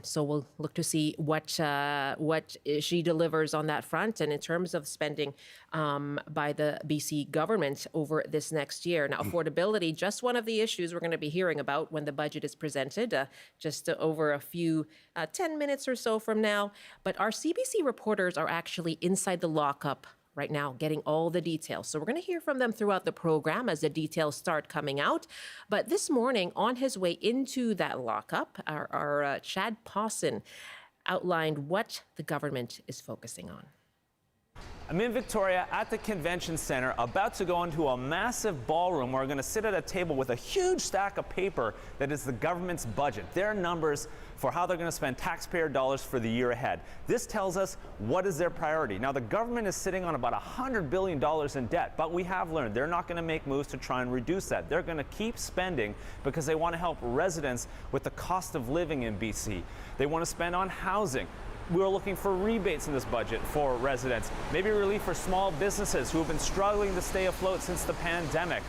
So we'll look to see what she delivers on that front. And in terms of spending by the BC government over this next year. Now, affordability, just one of the issues we're going to be hearing about when the budget is presented, just over a few 10 minutes or so from now. But our CBC reporters are actually inside the lockup right now, getting all the details. So we're going to hear from them throughout the program as the details start coming out. But this morning, on his way into that lockup, our Chad Pawson outlined what the government is focusing on. I'm in Victoria at the Convention Center, about to go into a massive ballroom where we're going to sit at a table with a huge stack of paper that is the government's budget, their numbers for how they're going to spend taxpayer dollars for the year ahead. This tells us what is their priority. Now, the government is sitting on about $100 billion in debt, but we have learned they're not going to make moves to try and reduce that. They're going to keep spending because they want to help residents with the cost of living in BC. They want to spend on housing. We're looking for rebates in this budget for residents, maybe relief for small businesses who have been struggling to stay afloat since the pandemic.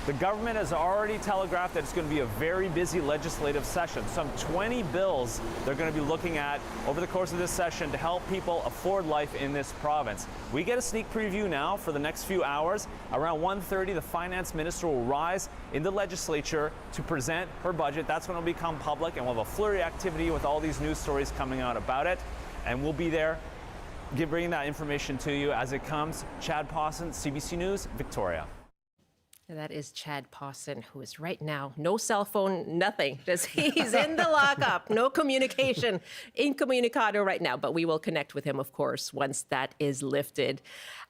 The government has already telegraphed that it's going to be a very busy legislative session. Some 20 bills they're going to be looking at over the course of this session to help people afford life in this province. We get a sneak preview now for the next few hours. Around 1:30, the finance minister will rise in the legislature to present her budget. That's when it'll become public, and we'll have a flurry of activity with all these news stories coming out about it. And we'll be there bringing that information to you as it comes. Chad Pawson, CBC News, Victoria. That is Chad Pawson, who is right now, no cell phone, nothing. He's in the lockup, no communication, incommunicado right now. But we will connect with him, of course, once that is lifted.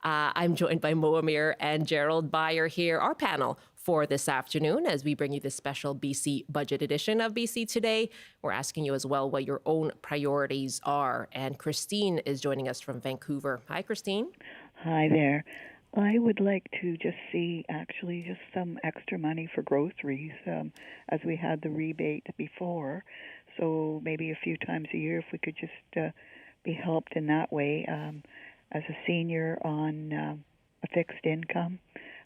I'm joined by Moamir and Gerald Byer here, our panel for this afternoon, as we bring you this special BC budget edition of BC Today. We're asking you as well what your own priorities are. And Christine is joining us from Vancouver. Hi, Christine. Hi there. I would like to just see actually just some extra money for groceries, as we had the rebate before. So maybe a few times a year, if we could just be helped in that way, as a senior on a fixed income.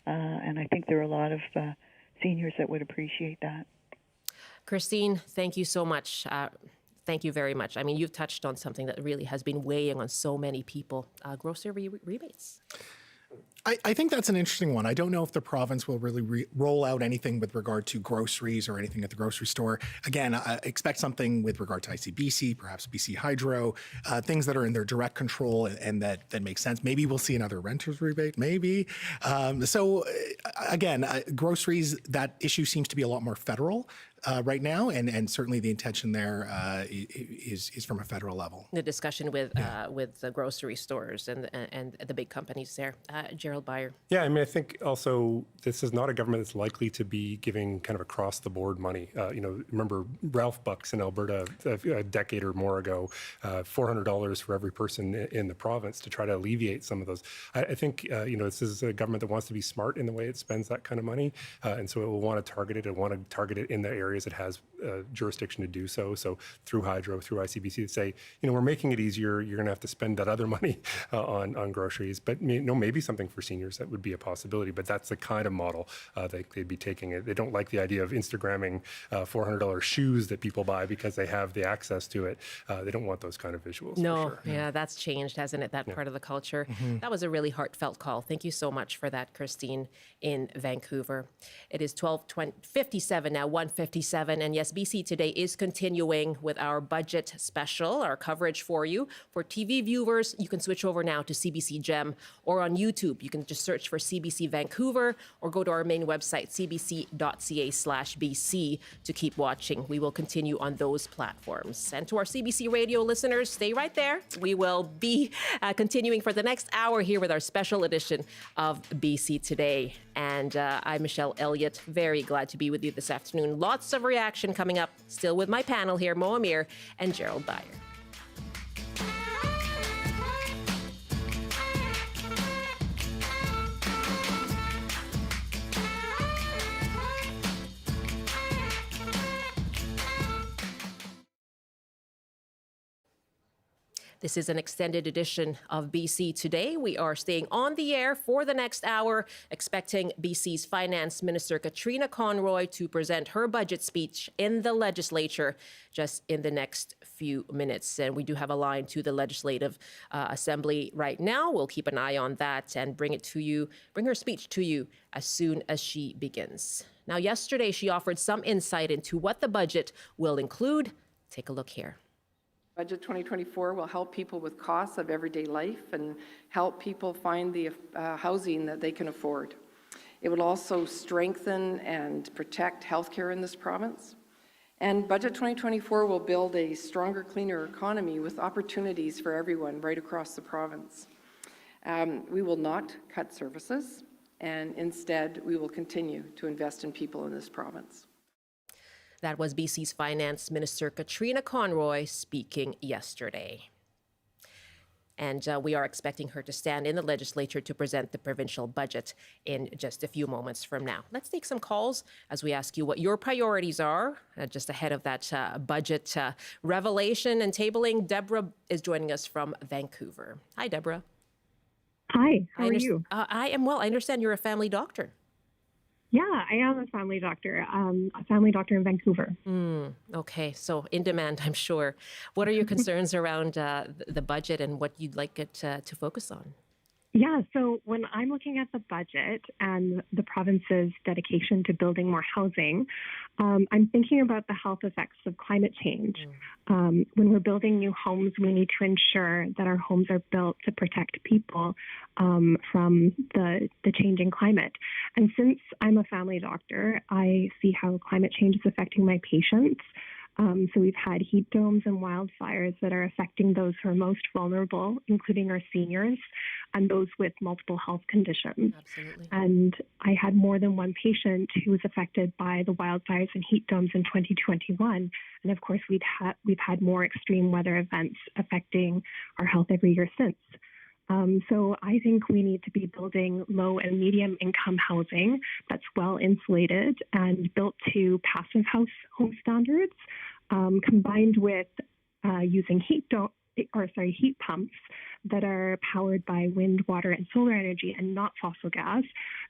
And I think there are a lot of seniors that would appreciate that. Christine, thank you so much. Thank you very much. I mean, you've touched on something that really has been weighing on so many people, grocery rebates. I think that's an interesting one. I don't know if the province will really roll out anything with regard to groceries or anything at the grocery store. Again, I expect something with regard to ICBC, perhaps BC Hydro, things that are in their direct control and that make sense. Maybe we'll see another renter's rebate, maybe. Again, groceries, that issue seems to be a lot more federal right now, and certainly the intention there is from a federal level. The discussion with the grocery stores and the big companies there. Gerald Byer. Yeah, I mean, I think also this is not a government that's likely to be giving kind of across the board money. Remember Ralph Bucks in Alberta a decade or more ago, $400 for every person in the province to try to alleviate some of those. I think, this is a government that wants to be smart in the way it spends that kind of money. And so it will want to target it. It will want to target it in the areas it has jurisdiction to do so. So through Hydro, through ICBC, to say, we're making it easier. You're going to have to spend that other money on groceries. But maybe something for seniors that would be a possibility. But that's the kind of model they'd be taking. They don't like the idea of Instagramming $400 shoes that people buy because they have the access to it. They don't want those kind of visuals. No, for sure. yeah, that's changed, hasn't it? That part of the culture. Mm-hmm. That was a really heartfelt call. Thank you so much for that, Christine in Vancouver. It is 12:57 now, 1:57. And yes, BC Today is continuing with our budget special, our coverage for you. For TV viewers, you can switch over now to CBC Gem, or on YouTube. You can just search for CBC Vancouver or go to our main website, cbc.ca/BC, to keep watching. We will continue on those platforms. And to our CBC Radio listeners, stay right there. We will be continuing for the next hour here with our special edition of BC Today. And I'm Michelle Eliot. Very glad to be with you this afternoon. Lots of reaction coming up. Still with my panel here, Mo Amir and Gerald Byer. This is an extended edition of BC Today. We are staying on the air for the next hour, expecting BC's Finance Minister Katrine Conroy to present her budget speech in the legislature just in the next few minutes. And we do have a line to the Legislative Assembly right now. We'll keep an eye on that and bring her speech to you as soon as she begins. Now, yesterday, she offered some insight into what the budget will include. Take a look here. Budget 2024 will help people with costs of everyday life and help people find the housing that they can afford. It will also strengthen and protect healthcare in this province. And Budget 2024 will build a stronger, cleaner economy with opportunities for everyone right across the province. We will not cut services, and instead we will continue to invest in people in this province. That was BC's Finance Minister Katrine Conroy speaking yesterday. And we are expecting her to stand in the legislature to present the provincial budget in just a few moments from now. Let's take some calls as we ask you what your priorities are just ahead of that budget revelation and tabling. Deborah is joining us from Vancouver. Hi, Deborah. Hi, how are you? I am well. I understand you're a family doctor. Yeah, I am a family doctor in Vancouver. Okay, so in demand, I'm sure. What are your concerns around the budget and what you'd like it to focus on? Yeah, so when I'm looking at the budget and the province's dedication to building more housing, I'm thinking about the health effects of climate change. When we're building new homes, we need to ensure that our homes are built to protect people from the changing climate. And since I'm a family doctor, I see how climate change is affecting my patients. So we've had heat domes and wildfires that are affecting those who are most vulnerable, including our seniors and those with multiple health conditions. Absolutely. And I had more than one patient who was affected by the wildfires and heat domes in 2021. And of course, we've had more extreme weather events affecting our health every year since. So I think we need to be building low and medium income housing that's well insulated and built to passive home standards, combined with using heat pumps that are powered by wind, water, and solar energy and not fossil gas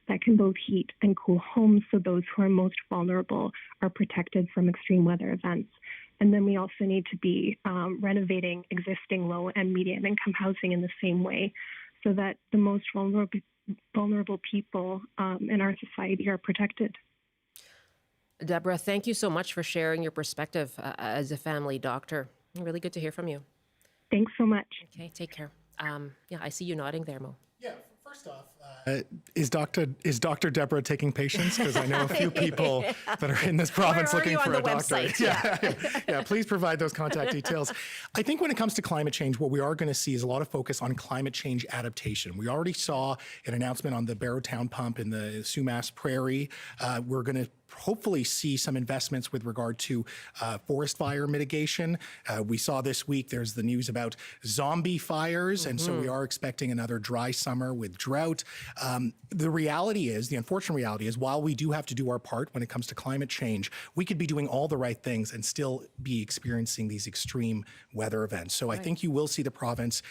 that can both heat and cool homes so those who are most vulnerable are protected from extreme weather events. And then we also need to be renovating existing low and medium income housing in the same way so that the most vulnerable people in our society are protected. Deborah, thank you so much for sharing your perspective as a family doctor. Really good to hear from you. Thanks so much. Okay, take care. Yeah, I see you nodding there, Mo. Yeah, first off, is Dr. Deborah taking patients? Because I know a few people that are in this province looking for a doctor. Website? Yeah, please provide those contact details. I think when it comes to climate change, what we are going to see is a lot of focus on climate change adaptation. We already saw an announcement on the Barrowtown pump in the Sumas Prairie. We're going to hopefully see some investments with regard to forest fire mitigation. We saw this week there's the news about zombie fires, and so we are expecting another dry summer with drought. The unfortunate reality is, while we do have to do our part when it comes to climate change, we could be doing all the right things and still be experiencing these extreme weather events. So I think you will see the province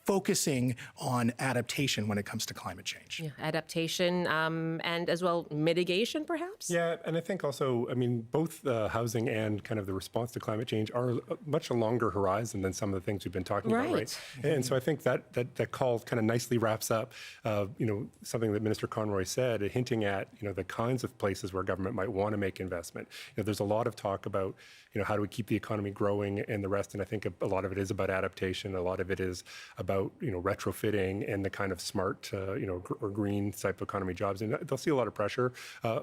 focusing on adaptation when it comes to climate change. Yeah, adaptation and as well mitigation, perhaps? Yeah, and I think also, both the housing and kind of the response to climate change are much a longer horizon than some of the things we've been talking about, right? And so I think that call kind of nicely wraps up, something that Minister Conroy said, hinting at, the kinds of places where government might want to make investment. There's a lot of talk about, how do we keep the economy growing and the rest, and I think a lot of it is about adaptation. A lot of it is about, retrofitting and the kind of smart, or green type economy jobs. And they'll see a lot of pressure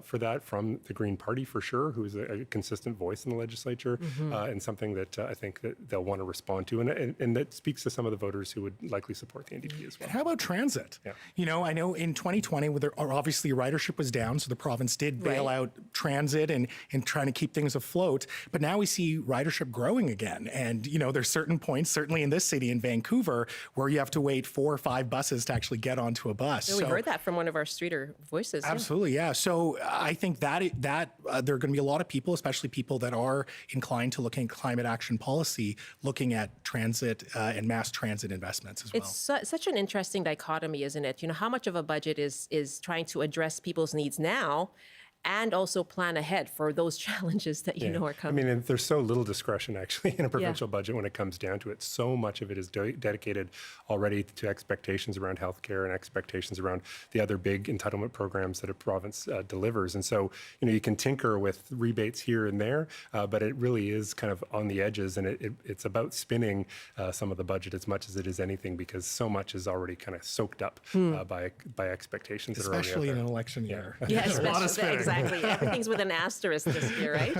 for that from the Green Party, for sure, who is a consistent voice in the legislature, and something that I think that they'll want to respond to. And that speaks to some of the voters who would likely support the NDP as well. And how about transit? Yeah. I know in 2020, obviously ridership was down, so the province did bail out transit and trying to keep things afloat. But now we see ridership growing again. And, there's certain points, certainly in this city, in Vancouver, where you have to wait 4 or 5 buses to actually get onto a bus. Yeah, we heard that from one of our streeter voices. Absolutely, yeah. So I think that there are going to be a lot of people, especially people that are inclined to looking at climate action policy, looking at transit and mass transit investments as well. It's such an interesting dichotomy, isn't it? How much of a budget is trying to address people's needs now and also plan ahead for those challenges that are coming. There's so little discretion actually in a provincial budget when it comes down to it. So much of it is dedicated already to expectations around healthcare and expectations around the other big entitlement programs that a province delivers. And so, you can tinker with rebates here and there, but it really is kind of on the edges, and it's about spinning some of the budget as much as it is anything, because so much is already kind of soaked up by expectations that are already out there. Especially in an election year. Yes, a lot of spinning. Exactly. Everything's with an asterisk this year, right?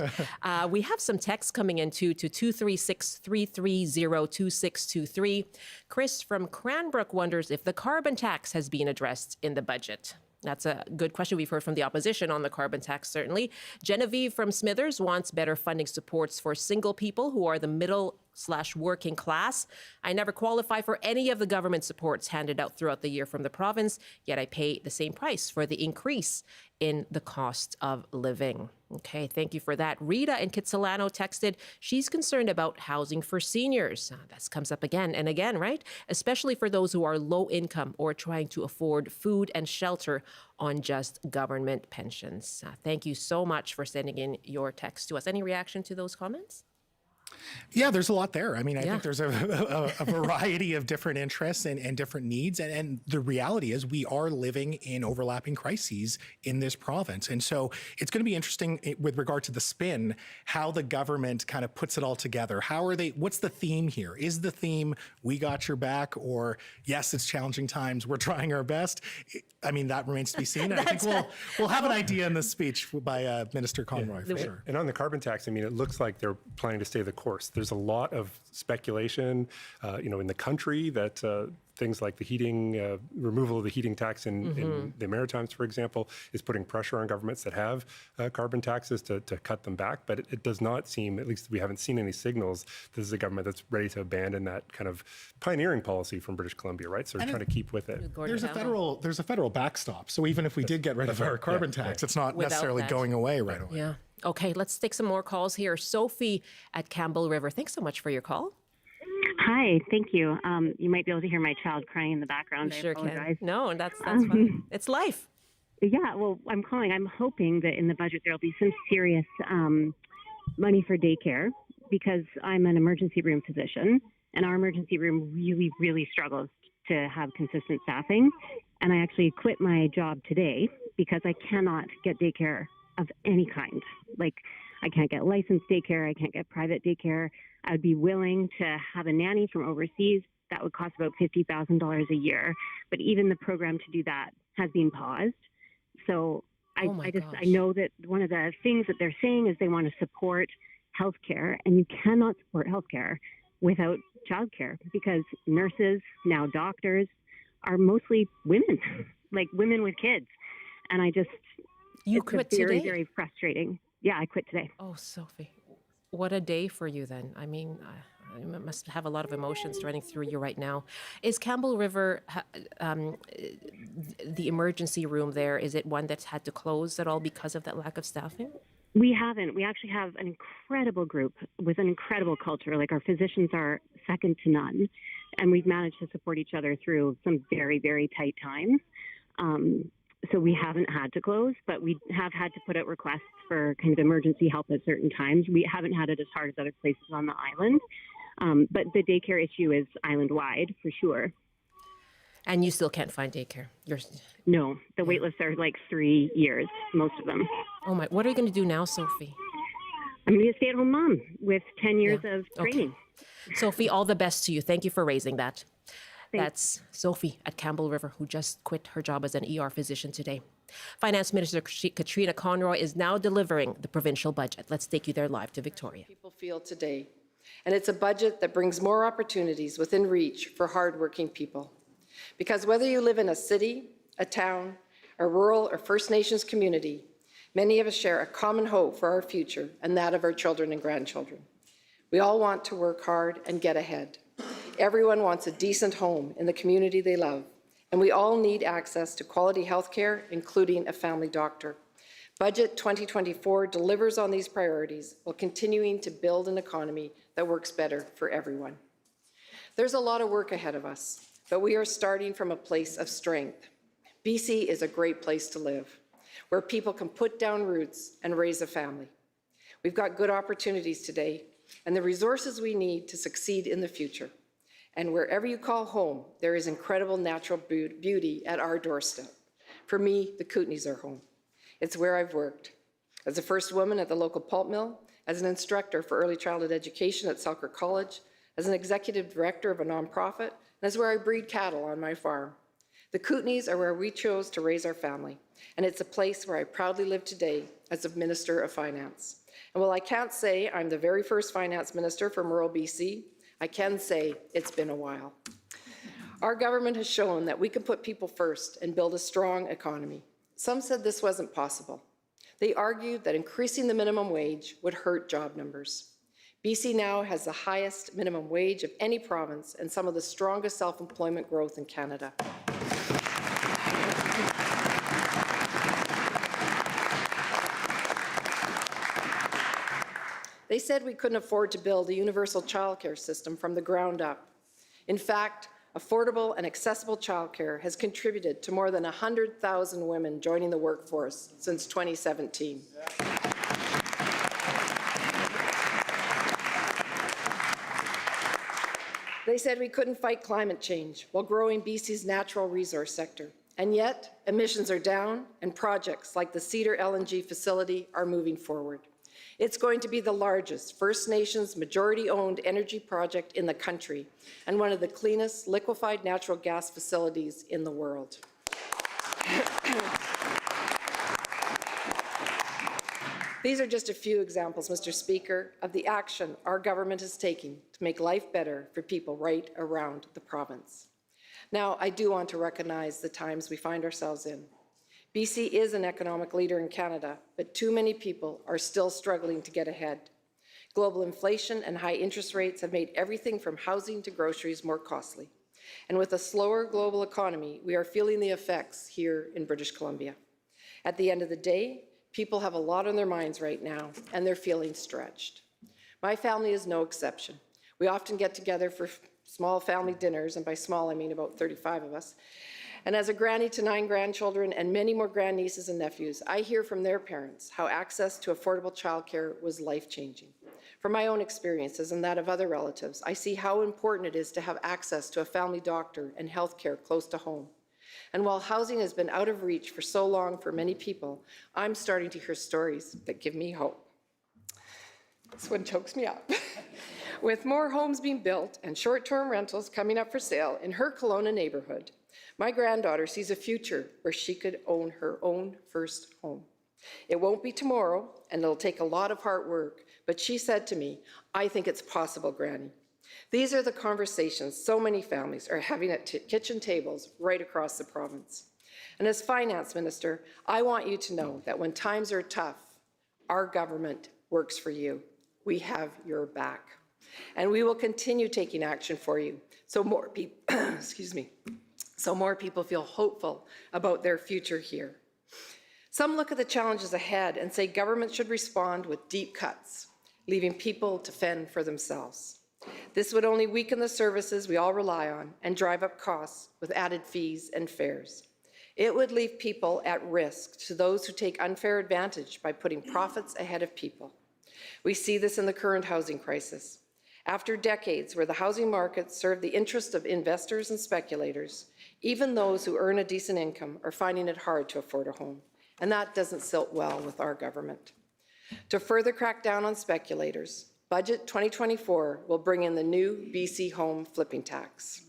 We have some texts coming in to 236-330-2623. Chris from Cranbrook wonders if the carbon tax has been addressed in the budget. That's a good question. We've heard from the opposition on the carbon tax, certainly. Genevieve from Smithers wants better funding supports for single people who are the middle/working class. I never qualify for any of the government supports handed out throughout the year from the province, yet I pay the same price for the increase in the cost of living. Okay, thank you for that. Rita in Kitsilano texted, she's concerned about housing for seniors. That comes up again and again, right? Especially for those who are low income or trying to afford food and shelter on just government pensions. Thank you so much for sending in your text to us. Any reaction to those comments? Yeah, there's a lot there. I think there's a variety of different interests and different needs. And the reality is we are living in overlapping crises in this province. And so it's going to be interesting with regard to the spin, how the government kind of puts it all together. What's the theme here? Is the theme, we got your back, or yes, it's challenging times, we're trying our best? That remains to be seen. And I think we'll have an idea in this speech by Minister Conroy, for sure. And on the carbon tax, it looks like they're planning to stay the course. There's a lot of speculation, in the country that things like the heating, removal of the heating tax in the Maritimes, for example, is putting pressure on governments that have carbon taxes to cut them back. But it does not seem, at least we haven't seen any signals, this is a government that's ready to abandon that kind of pioneering policy from British Columbia, right? So we're trying to keep with it. There's a federal backstop. So even if we did get rid of our carbon tax, it's not necessarily going away right away. Yeah. Okay, let's take some more calls here. Sophie at Campbell River. Thanks so much for your call. Hi, thank you. You might be able to hear my child crying in the background. You sure can. No, that's fine. It's life. Yeah, well, I'm hoping that in the budget there will be some serious money for daycare, because I'm an emergency room physician, and our emergency room really, really struggles to have consistent staffing. And I actually quit my job today because I cannot get daycare of any kind. Like, I can't get licensed daycare, I can't get private daycare. I would be willing to have a nanny from overseas. That would cost about $50,000 a year. But even the program to do that has been paused. So I know that one of the things that they're saying is they want to support healthcare, and you cannot support healthcare without childcare, because nurses, now doctors, are mostly women, like women with kids. And You quit very, today? very frustrating. Yeah, I quit today. Oh, Sophie, what a day for you then. I mean, I must have a lot of emotions running through you right now. Is Campbell River, the emergency room there, is it one that's had to close at all because of that lack of staffing? We haven't. We actually have an incredible group with an incredible culture. Like, our physicians are second to none, and we've managed to support each other through some very, very tight times. So we haven't had to close, but we have had to put out requests for kind of emergency help at certain times. We haven't had it as hard as other places on the island, but the daycare issue is island-wide for sure. And you still can't find daycare? No, the wait lists are like 3 years, most of them. Oh my, what are you going to do now, Sophie? I'm going to be a stay-at-home mom with 10 years of training. Okay. Sophie, all the best to you. Thank you for raising that. That's Sophie at Campbell River, who just quit her job as an ER physician today. Finance Minister Katrine Conroy is now delivering the provincial budget. Let's take you there live to Victoria. People feel today. And it's a budget that brings more opportunities within reach for hardworking people. Because whether you live in a city, a town, a rural or First Nations community, many of us share a common hope for our future and that of our children and grandchildren. We all want to work hard and get ahead. Everyone wants a decent home in the community they love, and we all need access to quality health care, including a family doctor. Budget 2024 delivers on these priorities while continuing to build an economy that works better for everyone. There's a lot of work ahead of us, but we are starting from a place of strength. BC is a great place to live, where people can put down roots and raise a family. We've got good opportunities today and the resources we need to succeed in the future. And wherever you call home, there is incredible natural beauty at our doorstep. For me, the Kootenays are home. It's where I've worked. As the first woman at the local pulp mill, as an instructor for early childhood education at Selkirk College, as an executive director of a nonprofit, and as where I breed cattle on my farm. The Kootenays are where we chose to raise our family, and it's a place where I proudly live today as a Minister of Finance. And while I can't say I'm the very first finance minister from rural BC, I can say it's been a while. Our government has shown that we can put people first and build a strong economy. Some said this wasn't possible. They argued that increasing the minimum wage would hurt job numbers. BC now has the highest minimum wage of any province and some of the strongest self-employment growth in Canada. They said we couldn't afford to build a universal childcare system from the ground up. In fact, affordable and accessible childcare has contributed to more than 100,000 women joining the workforce since 2017. They said we couldn't fight climate change while growing BC's natural resource sector. And yet, emissions are down and projects like the Cedar LNG facility are moving forward. It's going to be the largest First Nations majority-owned energy project in the country and one of the cleanest liquefied natural gas facilities in the world. These are just a few examples, Mr. Speaker, of the action our government is taking to make life better for people right around the province. Now, I do want to recognize the times we find ourselves in. BC is an economic leader in Canada, but too many people are still struggling to get ahead. Global inflation and high interest rates have made everything from housing to groceries more costly. And with a slower global economy, we are feeling the effects here in British Columbia. At the end of the day, people have a lot on their minds right now, and they're feeling stretched. My family is no exception. We often get together for small family dinners, and by small I mean about 35 of us. And as a granny to 9 grandchildren and many more grandnieces and nephews, I hear from their parents how access to affordable childcare was life-changing. From my own experiences and that of other relatives, I see how important it is to have access to a family doctor and health care close to home. And while housing has been out of reach for so long for many people, I'm starting to hear stories that give me hope. This one chokes me up. With more homes being built and short-term rentals coming up for sale in her Kelowna neighborhood, my granddaughter sees a future where she could own her own first home. It won't be tomorrow, and it'll take a lot of hard work, but she said to me, "I think it's possible, Granny." These are the conversations so many families are having at kitchen tables right across the province. And as Finance Minister, I want you to know that when times are tough, our government works for you. We have your back. And we will continue taking action for you so more people, so more people feel hopeful about their future here. Some look at the challenges ahead and say government should respond with deep cuts, leaving people to fend for themselves. This would only weaken the services we all rely on and drive up costs with added fees and fares. It would leave people at risk to those who take unfair advantage by putting profits ahead of people. We see this in the current housing crisis. After decades where the housing market served the interest of investors and speculators, even those who earn a decent income are finding it hard to afford a home. And that doesn't sit well with our government. To further crack down on speculators, Budget 2024 will bring in the new BC home flipping tax.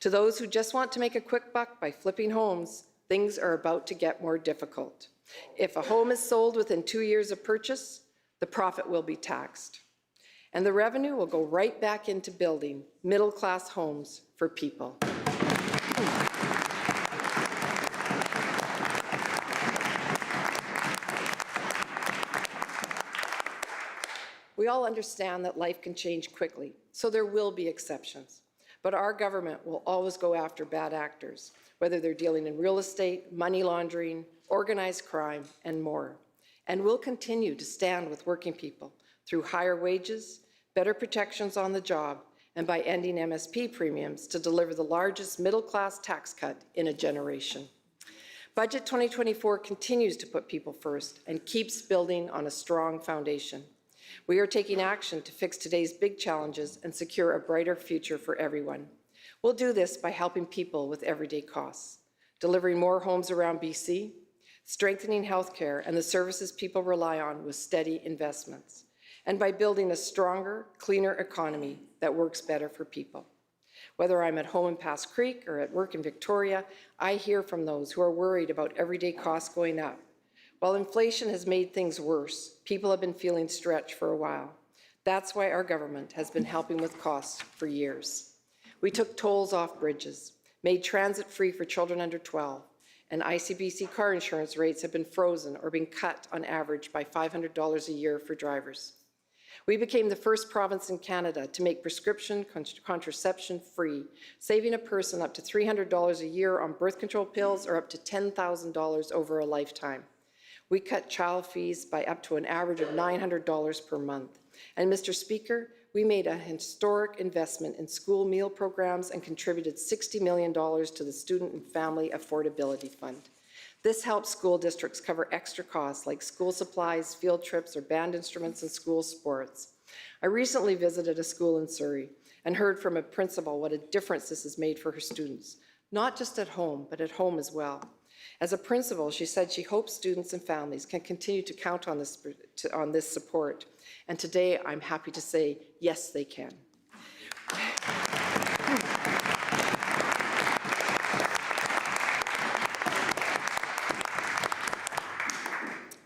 To those who just want to make a quick buck by flipping homes, things are about to get more difficult. If a home is sold within 2 years of purchase, the profit will be taxed. And the revenue will go right back into building middle-class homes for people. We all understand that life can change quickly, so there will be exceptions. But our government will always go after bad actors, whether they're dealing in real estate, money laundering, organized crime, and more. And we'll continue to stand with working people through higher wages, better protections on the job, and by ending MSP premiums to deliver the largest middle-class tax cut in a generation. Budget 2024 continues to put people first and keeps building on a strong foundation. We are taking action to fix today's big challenges and secure a brighter future for everyone. We'll do this by helping people with everyday costs, delivering more homes around BC, strengthening healthcare and the services people rely on with steady investments, and by building a stronger, cleaner economy that works better for people. Whether I'm at home in Pass Creek or at work in Victoria, I hear from those who are worried about everyday costs going up. While inflation has made things worse, people have been feeling stretched for a while. That's why our government has been helping with costs for years. We took tolls off bridges, made transit free for children under 12, and ICBC car insurance rates have been frozen or been cut on average by $500 a year for drivers. We became the first province in Canada to make prescription contraception free, saving a person up to $300 a year on birth control pills or up to $10,000 over a lifetime. We cut child fees by up to an average of $900 per month. And Mr. Speaker, we made a historic investment in school meal programs and contributed $60 million to the Student and Family Affordability Fund. This helps school districts cover extra costs like school supplies, field trips, or band instruments and school sports. I recently visited a school in Surrey and heard from a principal what a difference this has made for her students, not just at home, but at home as well. As a principal, she said she hopes students and families can continue to count on this support. And today, I'm happy to say, yes, they can.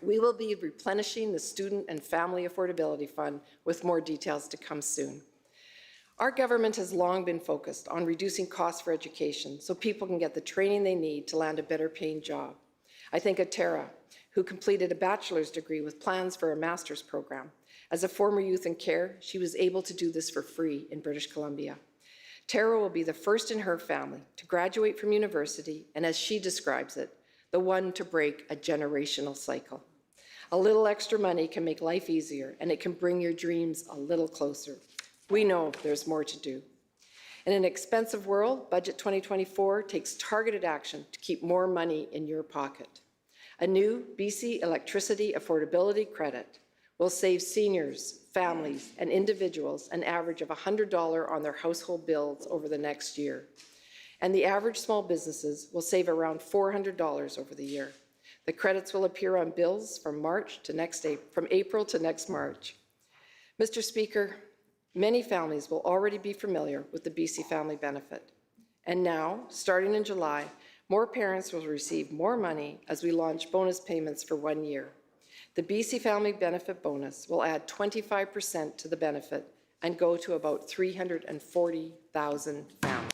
We will be replenishing the Student and Family Affordability Fund with more details to come soon. Our government has long been focused on reducing costs for education so people can get the training they need to land a better paying job. I think of Tara, who completed a bachelor's degree with plans for a master's program. As a former youth in care, she was able to do this for free in British Columbia. Tara will be the first in her family to graduate from university, and as she describes it, the one to break a generational cycle. A little extra money can make life easier, and it can bring your dreams a little closer. We know there's more to do. In an expensive world, Budget 2024 takes targeted action to keep more money in your pocket. A new BC electricity affordability credit will save seniors, families, and individuals an average of $100 on their household bills over the next year. And the average small businesses will save around $400 over the year. The credits will appear on bills from April to next March. Mr. Speaker, many families will already be familiar with the BC Family Benefit. And now, starting in July, more parents will receive more money as we launch bonus payments for 1 year. The BC Family Benefit bonus will add 25% to the benefit and go to about 340,000 families.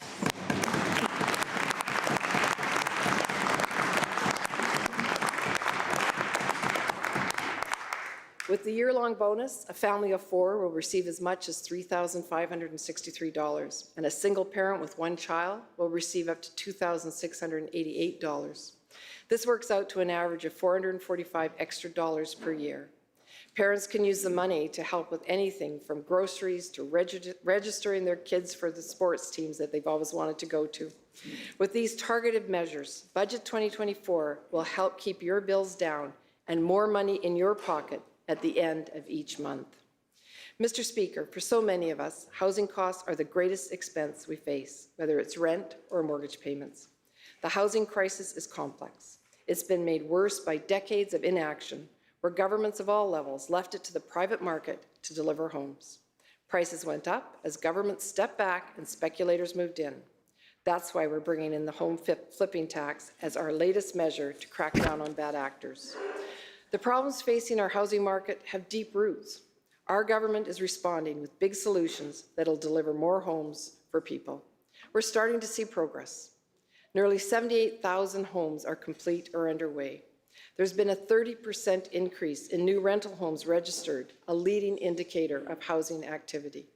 With the year-long bonus, a family of 4 will receive as much as $3,563, and a single parent with 1 child will receive up to $2,688. This works out to an average of $445 extra per year. Parents can use the money to help with anything from groceries to registering their kids for the sports teams that they've always wanted to go to. With these targeted measures, Budget 2024 will help keep your bills down and more money in your pocket at the end of each month. Mr. Speaker, for so many of us, housing costs are the greatest expense we face, whether it's rent or mortgage payments. The housing crisis is complex. It's been made worse by decades of inaction, where governments of all levels left it to the private market to deliver homes. Prices went up as governments stepped back and speculators moved in. That's why we're bringing in the home flipping tax as our latest measure to crack down on bad actors. The problems facing our housing market have deep roots. Our government is responding with big solutions that'll deliver more homes for people. We're starting to see progress. Nearly 78,000 homes are complete or underway. There's been a 30% increase in new rental homes registered, a leading indicator of housing activity.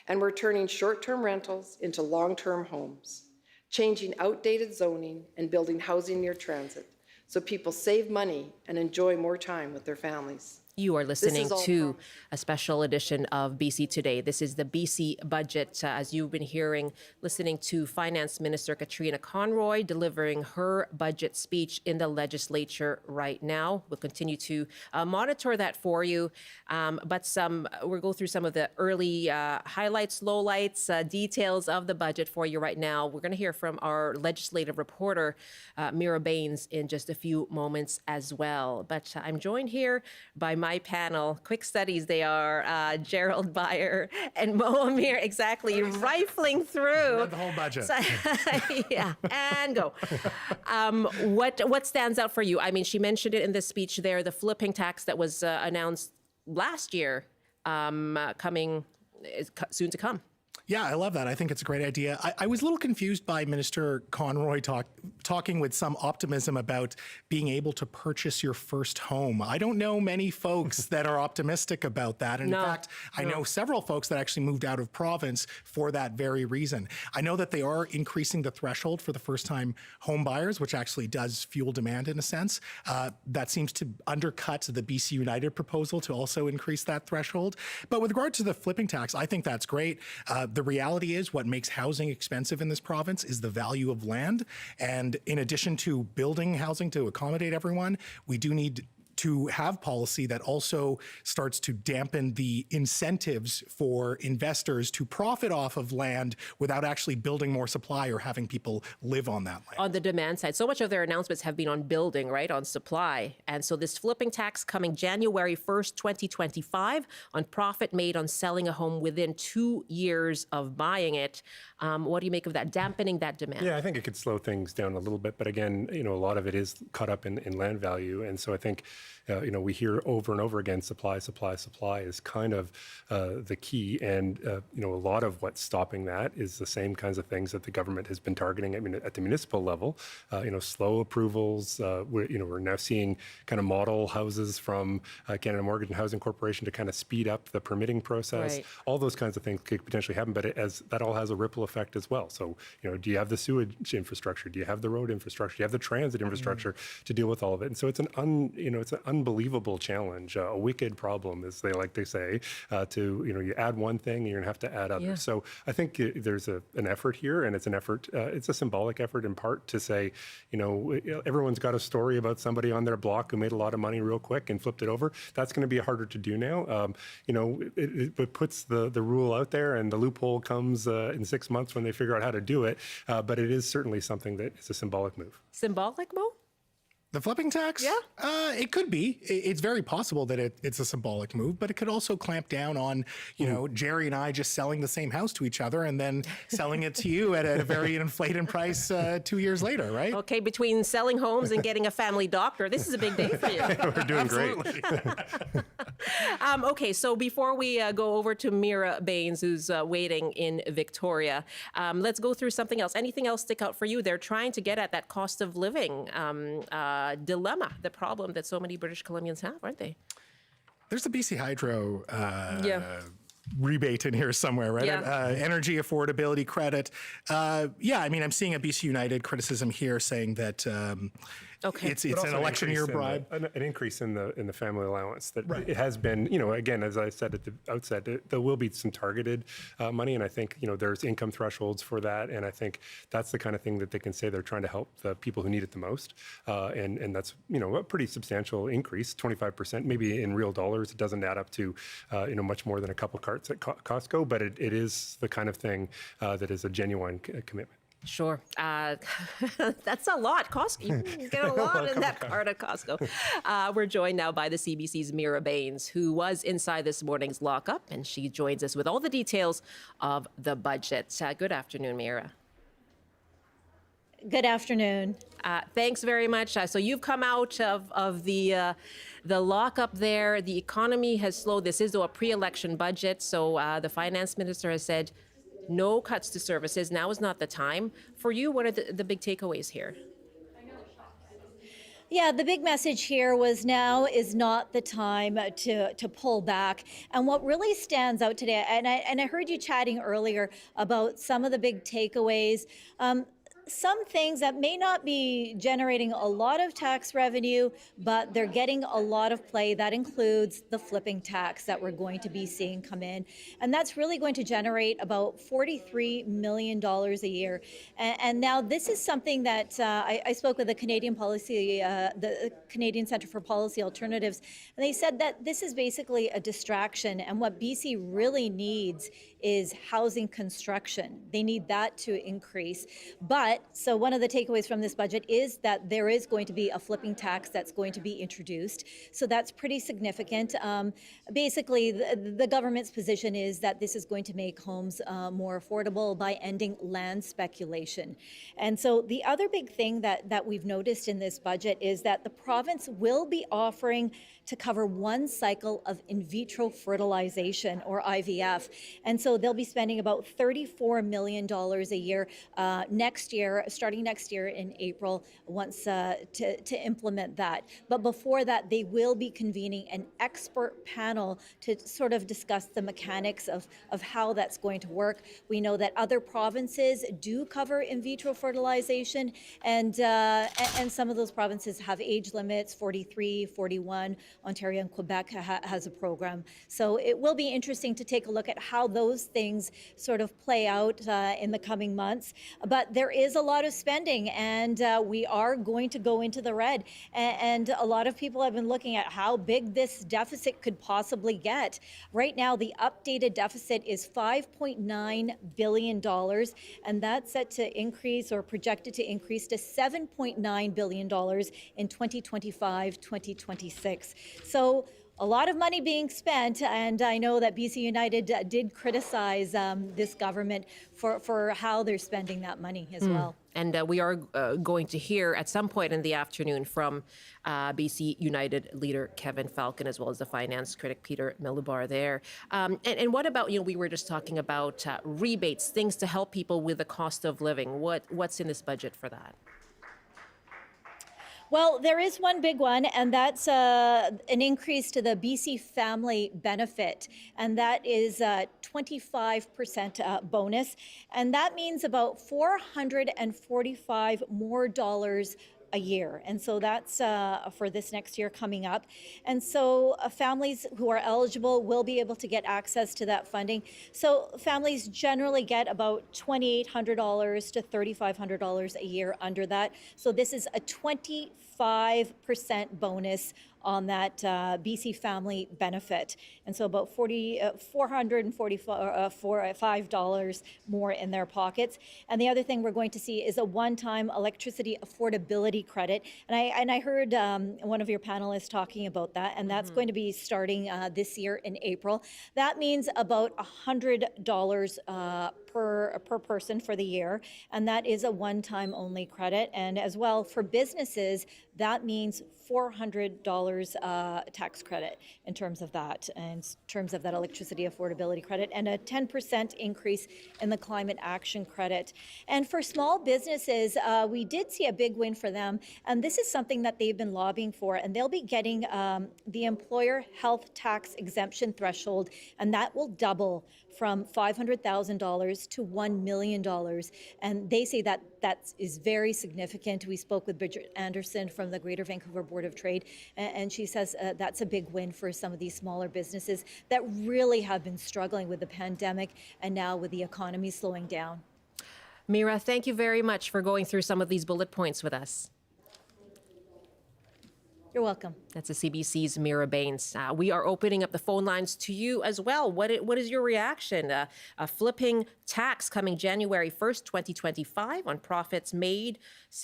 And we're turning short-term rentals into long-term homes, changing outdated zoning and building housing near transit, so people save money and enjoy more time with their families. You are listening to a special edition of BC Today. This is the BC budget, as you've been hearing, listening to Finance Minister Katrine Conroy delivering her budget speech in the legislature right now. We'll continue to monitor that for you, but we'll go through some of the early highlights, lowlights, details of the budget for you right now. We're going to hear from our legislative reporter, Mira Baines, in just a few moments as well. But I'm joined here by my panel, quick studies they are, Gerald Beyer and Mo Amir, exactly, rifling through the whole budget. Yeah, and go. What stands out for you? I mean, she mentioned it in the speech there, the flipping tax that was announced last year, soon to come. Yeah, I love that. I think it's a great idea. I was a little confused by Minister Conroy talking with some optimism about being able to purchase your first home. I don't know many folks that are optimistic about that. And in fact, I know several folks that actually moved out of province for that very reason. I know that they are increasing the threshold for the first-time home buyers, which actually does fuel demand in a sense. That seems to undercut the BC United proposal to also increase that threshold. But with regard to the flipping tax, I think that's great. The reality is what makes housing expensive in this province is the value of land. And in addition to building housing to accommodate everyone, we do need to have policy that also starts to dampen the incentives for investors to profit off of land without actually building more supply or having people live on that land. On the demand side, so much of their announcements have been on building, right, on supply. And so this flipping tax coming January 1st, 2025, on profit made on selling a home within 2 years of buying it. What do you make of that, dampening that demand? Yeah, I think it could slow things down a little bit. But again, a lot of it is caught up in land value. And so I think we hear over and over again, supply is kind of the key. And, a lot of what's stopping that is the same kinds of things that the government has been targeting. I mean, at the municipal level, slow approvals. We're now seeing kind of model houses from Canada Mortgage and Housing Corporation to kind of speed up the permitting process. Right. All those kinds of things could potentially happen, but that all has a ripple effect as well. So, do you have the sewage infrastructure? Do you have the road infrastructure? Do you have the transit infrastructure to deal with all of it? And so it's it's an unbelievable challenge, a wicked problem, as they like to say. You add one thing, and you're gonna have to add others. Yeah. So I think there's an effort here, and it's an effort. It's a symbolic effort in part to say, everyone's got a story about somebody on their block who made a lot of money real quick and flipped it over. That's going to be harder to do now. It puts the rule out there, and the loophole comes in 6 months when they figure out how to do it. But it is certainly something that is a symbolic move. Symbolic, Mo? The flipping tax? Yeah. It could be. It's very possible that it's a symbolic move, but it could also clamp down on, Jerry and I just selling the same house to each other and then selling it to you at a very inflated price 2 years later, right? Okay, between selling homes and getting a family doctor, this is a big day for you. We're doing great. Okay, so before we go over to Mira Baines, who's waiting in Victoria, let's go through something else. Anything else stick out for you? They're trying to get at that cost of living dilemma, the problem that so many British Columbians have, aren't they? There's a BC Hydro rebate in here somewhere, right? Yeah. Energy affordability credit. I'm seeing a BC United criticism here saying that it's an election year bribe. An increase in the family allowance that it has been, again, as I said at the outset, there will be some targeted money. And I think, there's income thresholds for that. And I think that's the kind of thing that they can say they're trying to help the people who need it the most. And that's, a pretty substantial increase, 25%, maybe in real dollars. It doesn't add up to, much more than a couple carts at Costco, but it is the kind of thing that is a genuine commitment. Sure. That's a lot. Costco, you get a lot in that cart at Costco. We're joined now by the CBC's Mira Baines, who was inside this morning's lockup, and she joins us with all the details of the budget. Good afternoon, Mira. Good afternoon. Thanks very much. So you've come out of the lockup there. The economy has slowed. This is, though, a pre-election budget. So the finance minister has said no cuts to services. Now is not the time. For you, what are the big takeaways here? Yeah, the big message here was now is not the time to pull back. And what really stands out today, and I heard you chatting earlier about some of the big takeaways, some things that may not be generating a lot of tax revenue, but they're getting a lot of play. That includes the flipping tax that we're going to be seeing come in. And that's really going to generate about $43 million a year. And now this is something that I spoke with the Canadian Centre for Policy Alternatives, and they said that this is basically a distraction. And what BC really needs is housing construction. They need that to increase. So one of the takeaways from this budget is that there is going to be a flipping tax that's going to be introduced. So that's pretty significant. Basically, the government's position is that this is going to make homes more affordable by ending land speculation. And so the other big thing that we've noticed in this budget is that the province will be offering to cover one cycle of in vitro fertilization, or IVF. And so they'll be spending about $34 million a year starting next year in April, once to implement that. But before that, they will be convening an expert panel to sort of discuss the mechanics of how that's going to work. We know that other provinces do cover in vitro fertilization, and some of those provinces have age limits, 43, 41. Ontario and Quebec has a program. So it will be interesting to take a look at how those things sort of play out in the coming months. But there is a lot of spending, and we are going to go into the red. And a lot of people have been looking at how big this deficit could possibly get. Right now, the updated deficit is $5.9 billion, and that's set to increase, or projected to increase, to $7.9 billion in 2025-2026. So a lot of money being spent, and I know that BC United did criticize this government for how they're spending that money as well. And we are going to hear at some point in the afternoon from BC United leader Kevin Falcon, as well as the finance critic Peter Milubar there. And what about, we were just talking about rebates, things to help people with the cost of living. What's in this budget for that? Well, there is one big one, and that's an increase to the BC Family Benefit, and that is a 25% bonus, and that means about $445 more a year. And so that's for this next year coming up. And so families who are eligible will be able to get access to that funding. So families generally get about $2,800 to $3,500 a year under that. So this is a 25% bonus on that BC Family Benefit. And so about $445 more in their pockets. And the other thing we're going to see is a one-time electricity affordability credit. And I heard one of your panelists talking about that, and that's going to be starting this year in April. That means about $100 per person for the year, and that is a one-time only credit. And as well for businesses, that means $400 tax credit in terms of that, and in terms of that electricity affordability credit, and a 10% increase in the climate action credit. And for small businesses, we did see a big win for them, and this is something that they've been lobbying for, and they'll be getting the employer health tax exemption threshold, and that will double from $500,000 to $1 million. And they say that that is very significant. We spoke with Bridget Anderson from the Greater Vancouver Board of Trade, and she says that's a big win for some of these smaller businesses that really have been struggling with the pandemic and now with the economy slowing down. Mira, thank you very much for going through some of these bullet points with us. You're welcome. That's the CBC's Mira Baines. We are opening up the phone lines to you as well. What is your reaction? A flipping tax coming January 1st, 2025 on profits made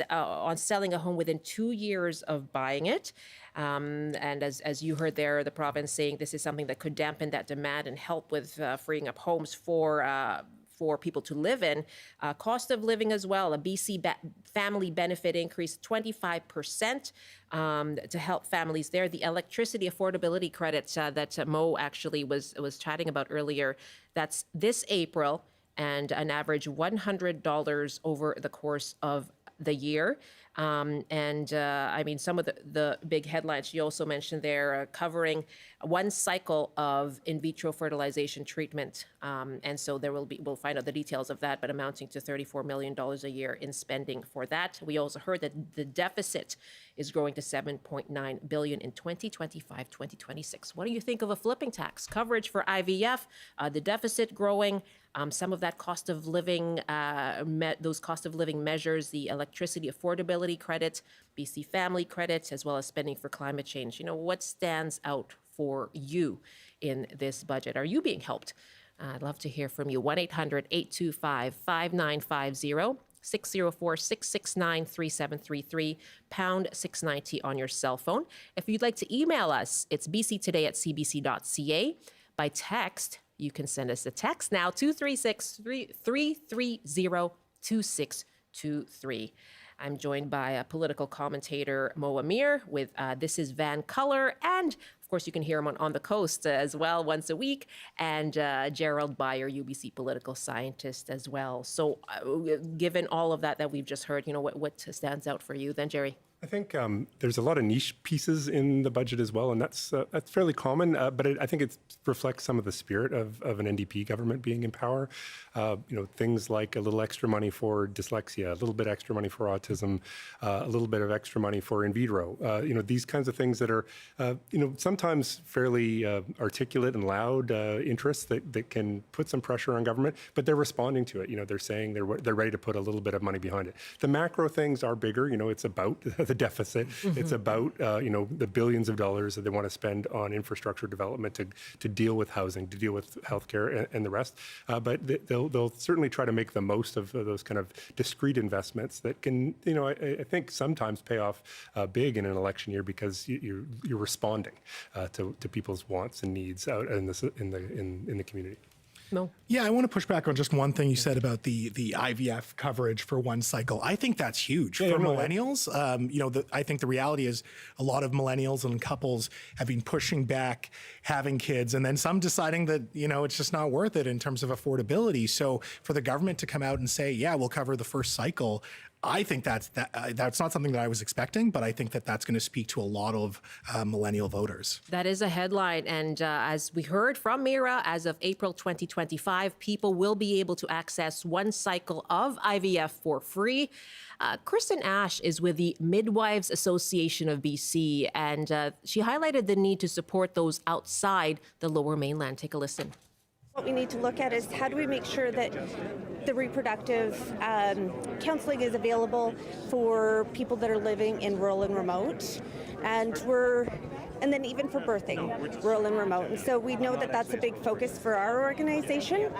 on selling a home within 2 years of buying it. And as you heard there, the province saying this is something that could dampen that demand and help with freeing up homes for people to live in. Cost of living as well, a BC family benefit increase 25% to help families there. The electricity affordability credit that Mo actually was chatting about earlier, that's this April, and an average $100 over the course of the year. I mean, some of the big headlines you also mentioned there, covering one cycle of in vitro fertilization treatment. And so we'll find out the details of that, but amounting to $34 million a year in spending for that. We also heard that the deficit is growing to $7.9 billion in 2025-2026. What do you think of a flipping tax? Coverage for IVF, the deficit growing, some of that cost of living, those cost of living measures, the electricity affordability credit, BC family credits, as well as spending for climate change. What stands out for you in this budget? Are you being helped? I'd love to hear from you. 1-800-825-5950. 604-669-3733, pound 690 on your cell phone. If you'd like to email us, it's bctoday@cbc.ca. By text, you can send us a text now, 236-330-2623. I'm joined by political commentator Mo Amir with This is Van Color, and of course you can hear him on the Coast as well once a week, and Gerald Beyer, UBC political scientist as well. So given all of that we've just heard, what stands out for you then, Jerry? I think there's a lot of niche pieces in the budget as well, and that's fairly common. But I think it reflects some of the spirit of an NDP government being in power. Things like a little extra money for dyslexia, a little bit extra money for autism, a little bit of extra money for in vitro. These kinds of things that are, sometimes fairly articulate and loud interests that can put some pressure on government. But they're responding to it. They're saying they're ready to put a little bit of money behind it. The macro things are bigger. It's about the the deficit. It's about the billions of dollars that they want to spend on infrastructure development to deal with housing, to deal with healthcare and the rest. But they'll certainly try to make the most of those kind of discrete investments that can, I think sometimes pay off big in an election year because you're responding to people's wants and needs out in the community. No. Yeah, I want to push back on just one thing you said about the IVF coverage for one cycle. I think that's huge for millennials. I think the reality is a lot of millennials and couples have been pushing back having kids, and then some deciding that it's just not worth it in terms of affordability. So for the government to come out and say, yeah, we'll cover the first cycle, I think that's not something that I was expecting, but I think that's going to speak to a lot of millennial voters. That is a headline. And as we heard from Mira, as of April 2025, people will be able to access one cycle of IVF for free. Kristen Ash is with the Midwives Association of BC, and she highlighted the need to support those outside the Lower Mainland. Take a listen. What we need to look at is how do we make sure that the reproductive counseling is available for people that are living in rural and remote, and then even for birthing, rural and remote. And so we know that that's a big focus for our organization.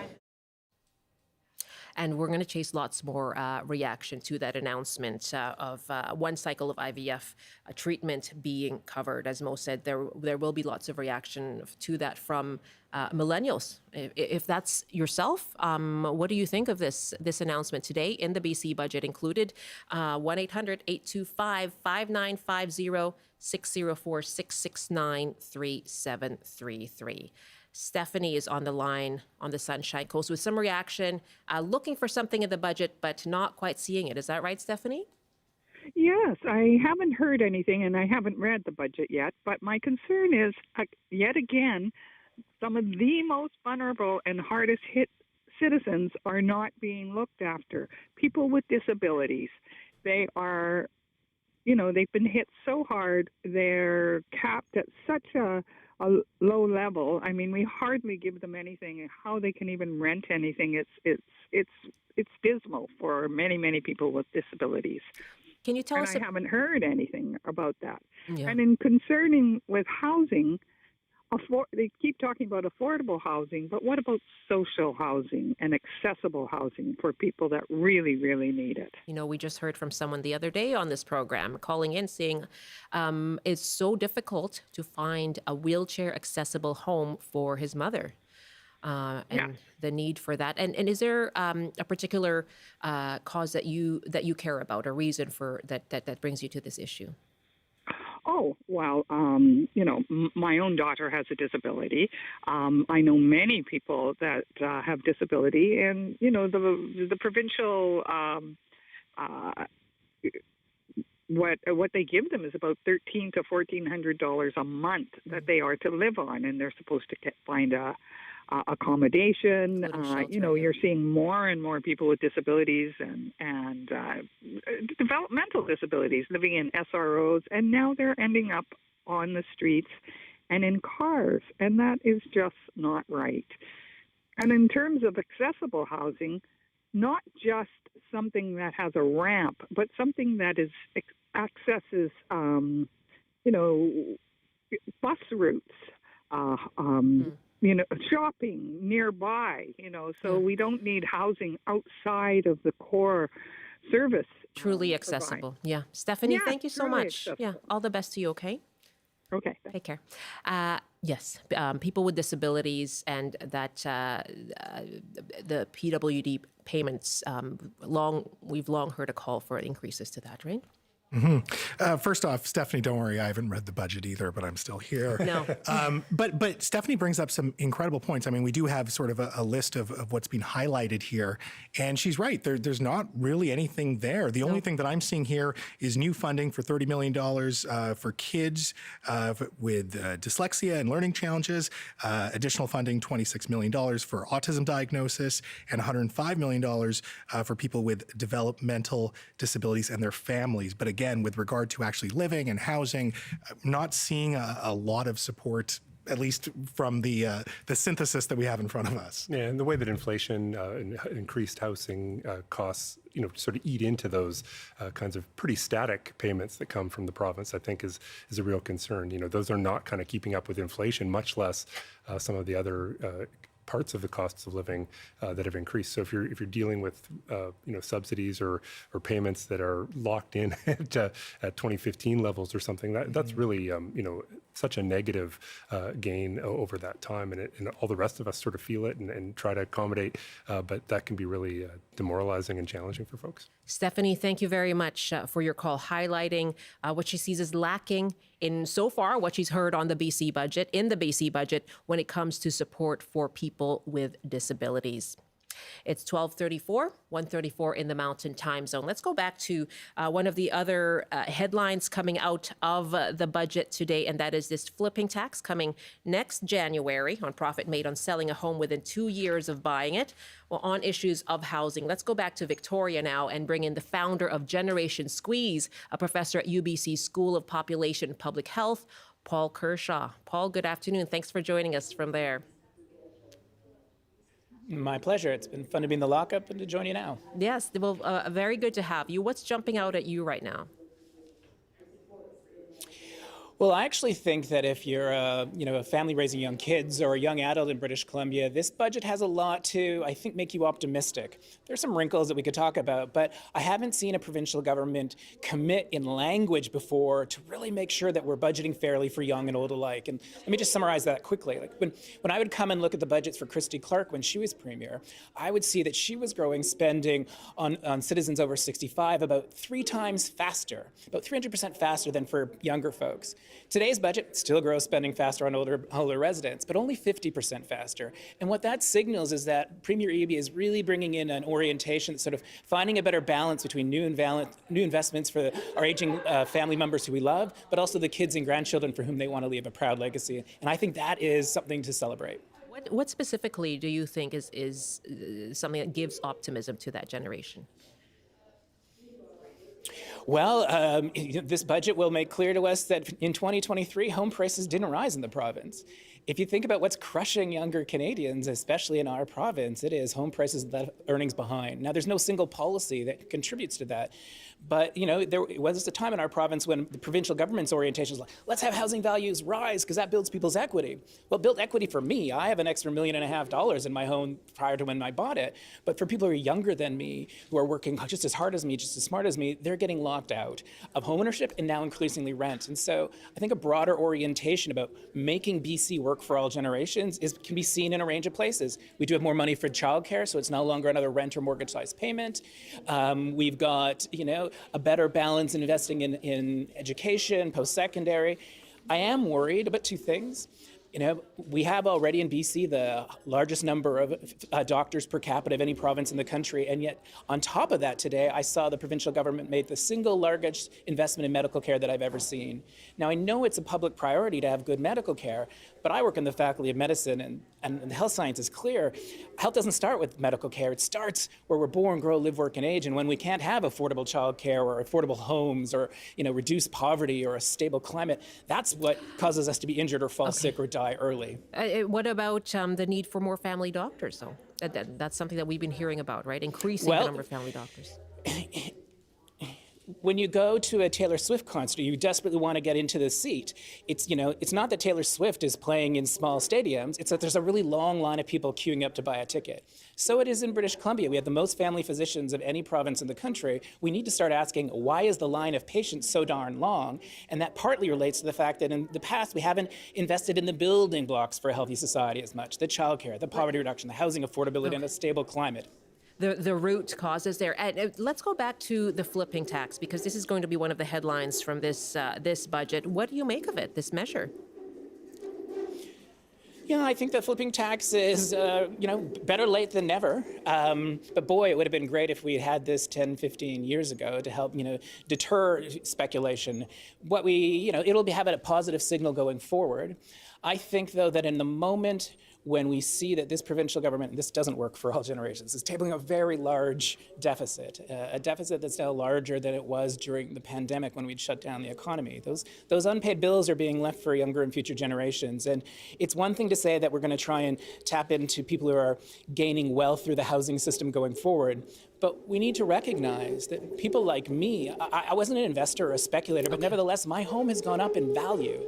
And we're going to chase lots more reaction to that announcement of one cycle of IVF treatment being covered. As Mo said, there will be lots of reaction to that from millennials. If that's yourself, what do you think of this announcement today in the BC budget included? 1-800-825-5950, 604-669-3733. Stephanie is on the line on the Sunshine Coast with some reaction, looking for something in the budget, but not quite seeing it. Is that right, Stephanie? Yes, I haven't heard anything and I haven't read the budget yet, but my concern is, yet again, some of the most vulnerable and hardest hit citizens are not being looked after. People with disabilities, they are, they've been hit so hard, they're capped at such a low level. I mean, we hardly give them anything. How they can even rent anything, it's dismal for many people with disabilities. Can you tell us? I haven't heard anything about that. Yeah. And in concerning with housing, they keep talking about affordable housing, but what about social housing and accessible housing for people that really need it? We just heard from someone the other day on this program calling in saying it's so difficult to find a wheelchair accessible home for his mother. And the need for that. And is there a particular cause that you care about, or reason for that brings you to this issue? Oh, well, my own daughter has a disability. I know many people that have disability, and, the provincial, what they give them is about $1,300 to $1,400 a month that they are to live on, and they're supposed to find accommodation. You're seeing more and more people with disabilities and developmental disabilities living in SROs, and now they're ending up on the streets and in cars, and that is just not right. And in terms of accessible housing, not just something that has a ramp, but something that accesses, bus routes, shopping nearby, so we don't need housing outside of the core service. Truly accessible. Yeah. Stephanie, thank you so much. Accessible. Yeah. All the best to you, okay? Okay. Take care. Yes, people with disabilities and that the PWD payments, we've long heard a call for increases to that, right? Mm-hmm. First off, Stephanie, don't worry, I haven't read the budget either, but I'm still here. No. But Stephanie brings up some incredible points. I mean, we do have sort of a list of what's been highlighted here, and she's right. There's not really anything there. The only thing that I'm seeing here is new funding for $30 million for kids with dyslexia and learning challenges, additional funding, $26 million for autism diagnosis, and $105 million for people with developmental disabilities and their families. But again, with regard to actually living and housing, not seeing a lot of support at least from the synthesis that we have in front of us. Yeah, and the way that inflation and increased housing costs, sort of eat into those kinds of pretty static payments that come from the province, I think is a real concern. Those are not kind of keeping up with inflation, much less some of the other parts of the costs of living that have increased. So if you're dealing with subsidies or payments that are locked in at 2015 levels or something, that's really such a negative gain over that time, and all the rest of us sort of feel it and try to accommodate, but that can be really demoralizing and challenging for folks. Stephanie, thank you very much for your call, highlighting what she sees as lacking in so far what she's heard on the BC budget, when it comes to support for people with disabilities. It's 12:34, 1:34 in the Mountain Time Zone. Let's go back to one of the other headlines coming out of the budget today, and that is this flipping tax coming next January on profit made on selling a home within 2 years of buying it. Well, on issues of housing, let's go back to Victoria now and bring in the founder of Generation Squeeze, a professor at UBC School of Population and Public Health, Paul Kershaw. Paul, good afternoon. Thanks for joining us from there. My pleasure. It's been fun to be in the lockup and to join you now. Yes, well, very good to have you. What's jumping out at you right now? Well, I actually think that if you're a family raising young kids or a young adult in British Columbia, this budget has a lot to, I think, make you optimistic. There's some wrinkles that we could talk about, but I haven't seen a provincial government commit in language before to really make sure that we're budgeting fairly for young and old alike. And let me just summarize that quickly. Like when I would come and look at the budgets for Christy Clark when she was premier, I would see that she was growing spending on citizens over 65 about 3 times faster, about 300% faster than for younger folks. Today's budget still grows spending faster on older residents, but only 50% faster. And what that signals is that Premier Eby is really bringing in an orientation, sort of finding a better balance between new investments for our aging family members who we love, but also the kids and grandchildren for whom they want to leave a proud legacy. And I think that is something to celebrate. What specifically do you think is something that gives optimism to that generation? Well, this budget will make clear to us that in 2023, home prices didn't rise in the province. If you think about what's crushing younger Canadians, especially in our province, it is home prices that earnings behind. Now, there's no single policy that contributes to that. But, there was a time in our province when the provincial government's orientation was like, let's have housing values rise because that builds people's equity. Well, it built equity for me. I have an extra $1.5 million in my home prior to when I bought it. But for people who are younger than me, who are working just as hard as me, just as smart as me, they're getting locked out of homeownership and now increasingly rent. And so I think a broader orientation about making BC work for all generations can be seen in a range of places. We do have more money for childcare, so it's no longer another rent or mortgage-sized payment. We've got, a better balance in investing in education, post-secondary. I am worried about 2 things. We have already in BC the largest number of doctors per capita of any province in the country, and yet on top of that today, I saw the provincial government made the single largest investment in medical care that I've ever seen. Now, I know it's a public priority to have good medical care, but I work in the Faculty of Medicine, and the health science is clear. Health doesn't start with medical care. It starts where we're born, grow, live, work, and age, and when we can't have affordable child care or affordable homes or reduce poverty or a stable climate, that's what causes us to be injured or fall sick or die early. What about the need for more family doctors, though? That's something that we've been hearing about, right? Increasing the number of family doctors. When you go to a Taylor Swift concert, you desperately want to get into the seat. It's not that Taylor Swift is playing in small stadiums. It's that there's a really long line of people queuing up to buy a ticket. So it is in British Columbia. We have the most family physicians of any province in the country. We need to start asking, why is the line of patients so darn long? And that partly relates to the fact that in the past, we haven't invested in the building blocks for a healthy society as much. The childcare, the poverty reduction, the housing affordability, and a stable climate. The root causes there. And let's go back to the flipping tax, because this is going to be one of the headlines from this budget. What do you make of it, this measure? I think the flipping tax is, better late than never. But boy, it would have been great if we had this 10, 15 years ago to help, deter speculation. It'll have a positive signal going forward. I think, though, that in the moment when we see that this provincial government, and this doesn't work for all generations, is tabling a very large deficit, a deficit that's now larger than it was during the pandemic when we'd shut down the economy. Those unpaid bills are being left for younger and future generations. And it's one thing to say that we're going to try and tap into people who are gaining wealth through the housing system going forward. But we need to recognize that people like me, I wasn't an investor or a speculator, but nevertheless, my home has gone up in value.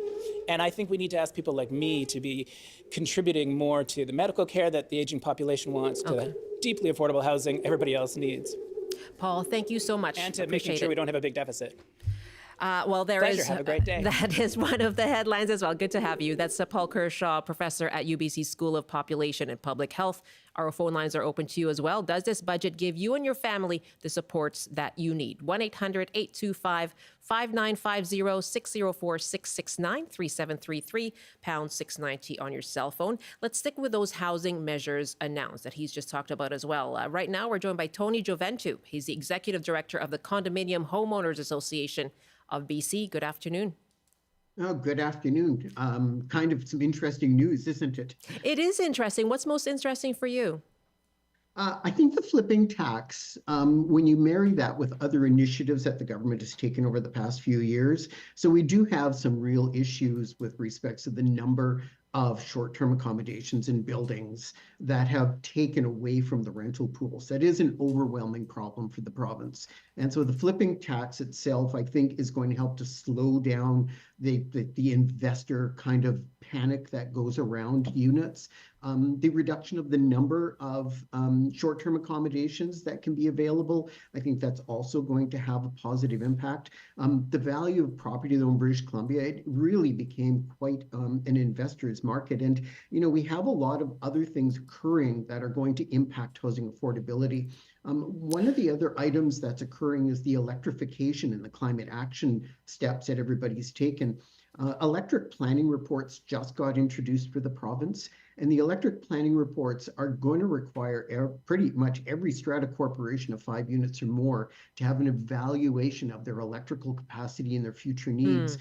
And I think we need to ask people like me to be contributing more to the medical care that the aging population wants, to the deeply affordable housing everybody else needs. Paul, thank you so much. And to making sure we don't have a big deficit. Well, there Pleasure. is. Have a great day. That is one of the headlines as well. Good to have you. That's Paul Kershaw, professor at UBC School of Population and Public Health. Our phone lines are open to you as well. Does this budget give you and your family the supports that you need? 1-800-825-5950, 604-669-3733, pound 690 on your cell phone. Let's stick with those housing measures announced that he's just talked about as well. Right now, we're joined by Tony Joventu. He's the executive director of the Condominium Homeowners Association of BC. Good afternoon. Oh, good afternoon. Kind of some interesting news, isn't it? It is interesting. What's most interesting for you? I think the flipping tax, when you marry that with other initiatives that the government has taken over the past few years, so we do have some real issues with respect to the number of short-term accommodations in buildings that have taken away from the rental pools. That is an overwhelming problem for the province. And so the flipping tax itself, I think, is going to help to slow down the investor kind of panic that goes around units. The reduction of the number of short-term accommodations that can be available, I think that's also going to have a positive impact. The value of property, though, in British Columbia, it really became quite an investor's market. And, you know, we have a lot of other things occurring that are going to impact housing affordability. One of the other items that's occurring is the electrification and the climate action steps that everybody's taken. Electric planning reports just got introduced for the province, and the electric planning reports are going to require pretty much every strata corporation of 5 units or more to have an evaluation of their electrical capacity and their future needs.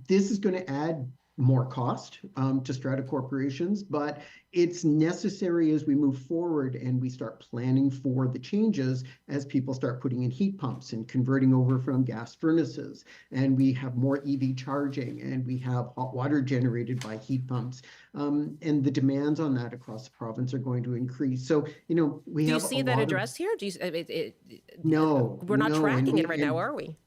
This is going to add more cost to strata corporations, but it's necessary as we move forward and we start planning for the changes as people start putting in heat pumps and converting over from gas furnaces, and we have more EV charging, and we have hot water generated by heat pumps, and the demands on that across the province are going to increase. So, you know, we have. Do you see that addressed here? Do you, no, we're not tracking it right now, are we?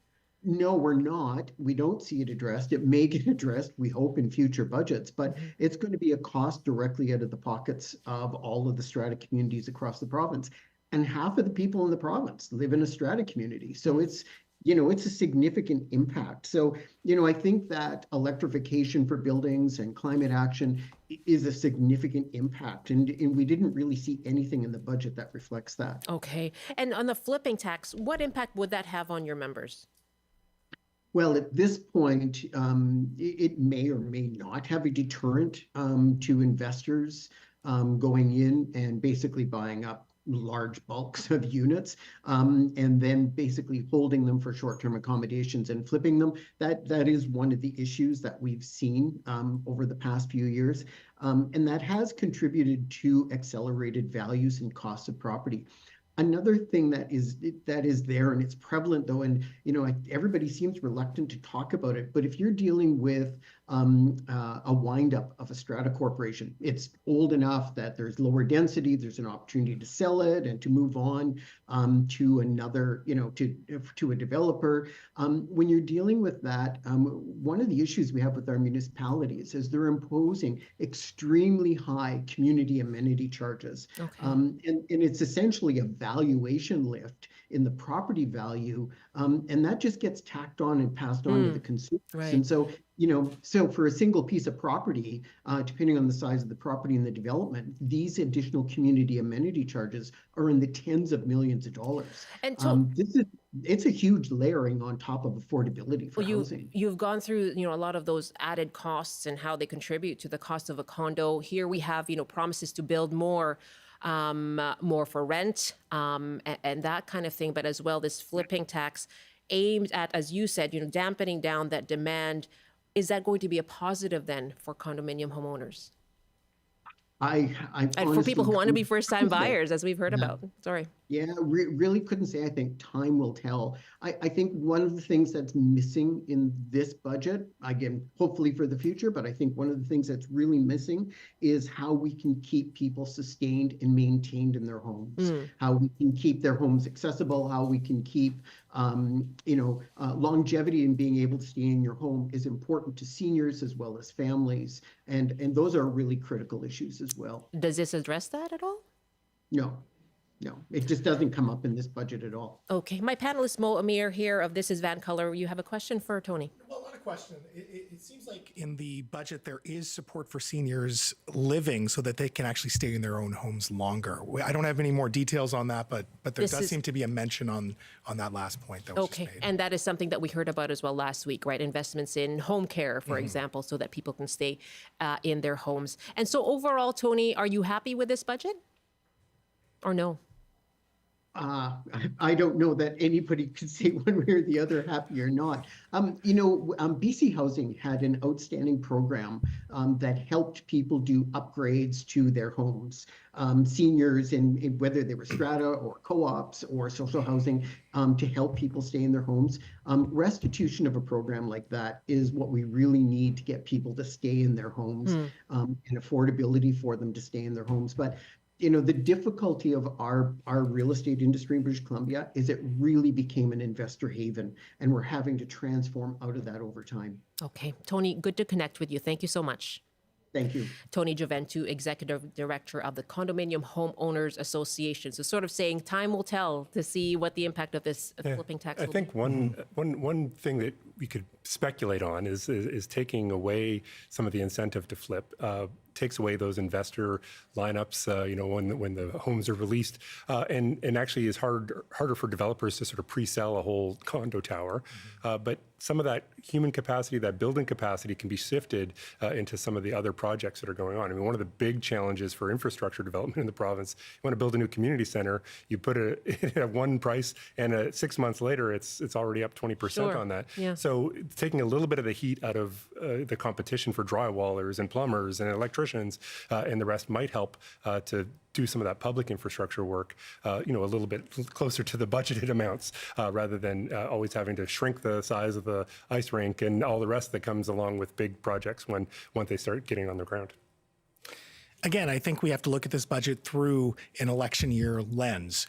No, we're not. We don't see it addressed. It may get addressed, we hope, in future budgets, but it's going to be a cost directly out of the pockets of all of the strata communities across the province. And half of the people in the province live in a strata community. So it's, you know, it's a significant impact. So, you know, I think that electrification for buildings and climate action is a significant impact. And we didn't really see anything in the budget that reflects that. Okay. And on the flipping tax, what impact would that have on your members? Well, at this point, it may or may not have a deterrent to investors going in and basically buying up large bulks of units and then basically holding them for short-term accommodations and flipping them. That is one of the issues that we've seen over the past few years. And that has contributed to accelerated values and costs of property. Another thing that is there, and it's prevalent though, and you know, everybody seems reluctant to talk about it, but if you're dealing with a windup of a strata corporation, it's old enough that there's lower density, there's an opportunity to sell it and to move on to another, you know, to a developer. When you're dealing with that, one of the issues we have with our municipalities is they're imposing extremely high community amenity charges. Okay. And it's essentially a valuation lift in the property value, and that just gets tacked on and passed on to the consumers. Right. And so, you know, so for a single piece of property, depending on the size of the property and the development, these additional community amenity charges are in the tens of millions of dollars. And it's a huge layering on top of affordability for housing. You've gone through, you know, a lot of those added costs and how they contribute to the cost of a condo. Here we have, you know, promises to build more for rent and that kind of thing, but as well this flipping tax aimed at, as you said, you know, dampening down that demand. Is that going to be a positive then for condominium homeowners? And for people who want to be first-time buyers, as we've heard about. Sorry. Yeah, really couldn't say. I think time will tell. I think one of the things that's missing in this budget, again, hopefully for the future, but I think one of the things that's really missing is how we can keep people sustained and maintained in their homes, how we can keep their homes accessible, how we can keep, longevity and being able to stay in your home is important to seniors as well as families. And those are really critical issues as well. Does this address that at all? No, it just doesn't come up in this budget at all. Okay, my panelist Mo Amir here of This Is Vancouver. You have a question for Tony? Well, not a question. It seems like in the budget there is support for seniors living so that they can actually stay in their own homes longer. I don't have any more details on that, but there does seem to be a mention on that last point that was just made. And that is something that we heard about as well last week, right? Investments in home care, for example, so that people can stay in their homes. And so overall, Tony, are you happy with this budget or no? I don't know that anybody could say one way or the other, happy or not. BC Housing had an outstanding program that helped people do upgrades to their homes. Seniors, in whether they were strata or co-ops or social housing, to help people stay in their homes. Restitution of a program like that is what we really need to get people to stay in their homes, and affordability for them to stay in their homes. But the difficulty of our real estate industry in British Columbia is it really became an investor haven, and we're having to transform out of that over time. Okay. Tony, good to connect with you. Thank you so much. Thank you. Tony Joventu, Executive Director of the Condominium Homeowners Association. So sort of saying time will tell to see what the impact of this flipping tax will be. I think one thing that we could speculate on is taking away some of the incentive to flip. Takes away those investor lineups, when the homes are released, and actually is harder for developers to sort of pre-sell a whole condo tower. But some of that human capacity, that building capacity, can be shifted into some of the other projects that are going on. I mean, one of the big challenges for infrastructure development in the province, you want to build a new community center, you put it at one price, and 6 months later, it's already up 20% on that. Yeah. So taking a little bit of the heat out of the competition for drywallers and plumbers and electricians, and the rest might help to do some of that public infrastructure work, a little bit closer to the budgeted amounts, rather than always having to shrink the size of the ice rink and all the rest that comes along with big projects once they start getting on the ground. Again, I think we have to look at this budget through an election year lens.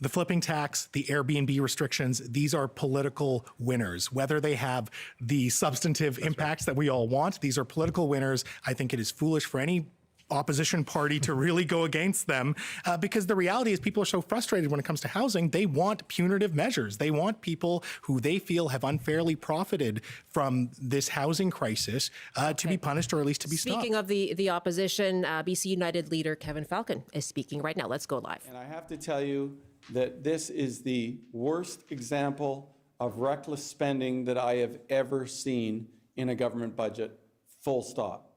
The flipping tax, the Airbnb restrictions, these are political winners. Whether they have the substantive impacts that we all want, these are political winners. I think it is foolish for any opposition party to really go against them, because the reality is people are so frustrated when it comes to housing. They want punitive measures. They want people who they feel have unfairly profited from this housing crisis to be punished, or at least to be stopped. Speaking of the opposition, BC United leader Kevin Falcon is speaking right now. Let's go live. And I have to tell you that this is the worst example of reckless spending that I have ever seen in a government budget, full stop.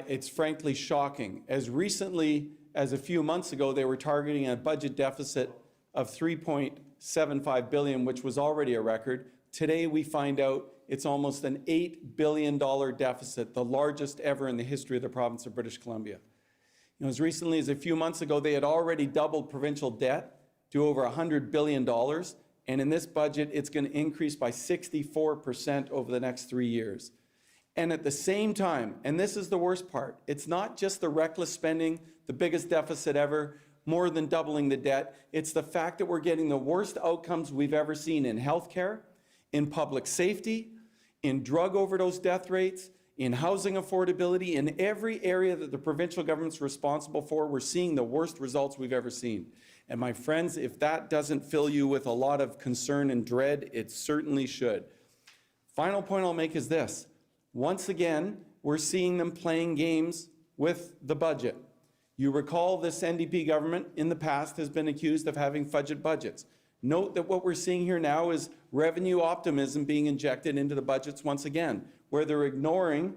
It's frankly shocking. As recently as a few months ago, they were targeting a budget deficit of $3.75 billion, which was already a record. Today, we find out it's almost an $8 billion deficit, the largest ever in the history of the province of British Columbia. As recently as a few months ago, they had already doubled provincial debt to over $100 billion. And in this budget, it's going to increase by 64% over the next 3 years. And at the same time, and this is the worst part, it's not just the reckless spending, the biggest deficit ever, more than doubling the debt. It's the fact that we're getting the worst outcomes we've ever seen in healthcare, in public safety, in drug overdose death rates, in housing affordability, in every area that the provincial government's responsible for. We're seeing the worst results we've ever seen. And my friends, if that doesn't fill you with a lot of concern and dread, it certainly should. Final point I'll make is this. Once again, we're seeing them playing games with the budget. You recall this NDP government in the past has been accused of having fudged budgets. Note that what we're seeing here now is revenue optimism being injected into the budgets once again, where they're ignoring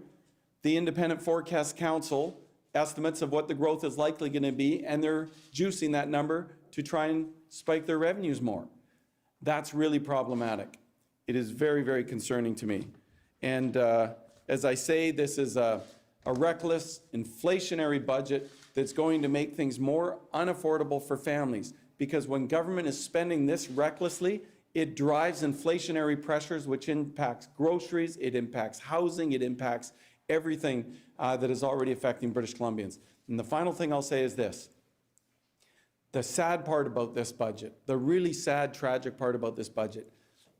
the Independent Forecast Council estimates of what the growth is likely going to be, and they're juicing that number to try and spike their revenues more. That's really problematic. It is very, very concerning to me. And as I say, this is a a reckless, inflationary budget that's going to make things more unaffordable for families. Because when government is spending this recklessly, it drives inflationary pressures, which impacts groceries, it impacts housing, it impacts everything that is already affecting British Columbians. And the final thing I'll say is this. The sad part about this budget, the really sad, tragic part about this budget,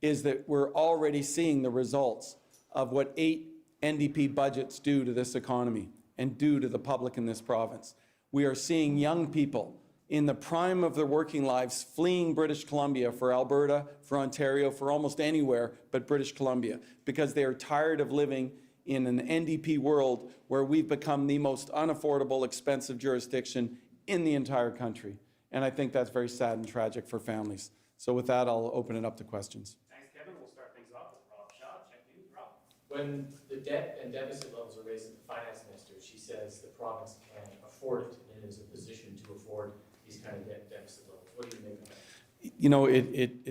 is that we're already seeing the results of what 8 NDP budgets do to this economy and do to the public in this province. We are seeing young people in the prime of their working lives fleeing British Columbia for Alberta, for Ontario, for almost anywhere but British Columbia, because they are tired of living in an NDP world where we've become the most unaffordable, expensive jurisdiction in the entire country. And I think that's very sad and tragic for families. So with that, I'll open it up to questions. Thanks, Kevin. We'll start things off with Rob Shaw. Check you, Rob. When the debt and deficit levels are raised at the Finance Minister, she says the province can afford it and is in a position to afford these kind of debt deficit levels. What do you make of that? You know,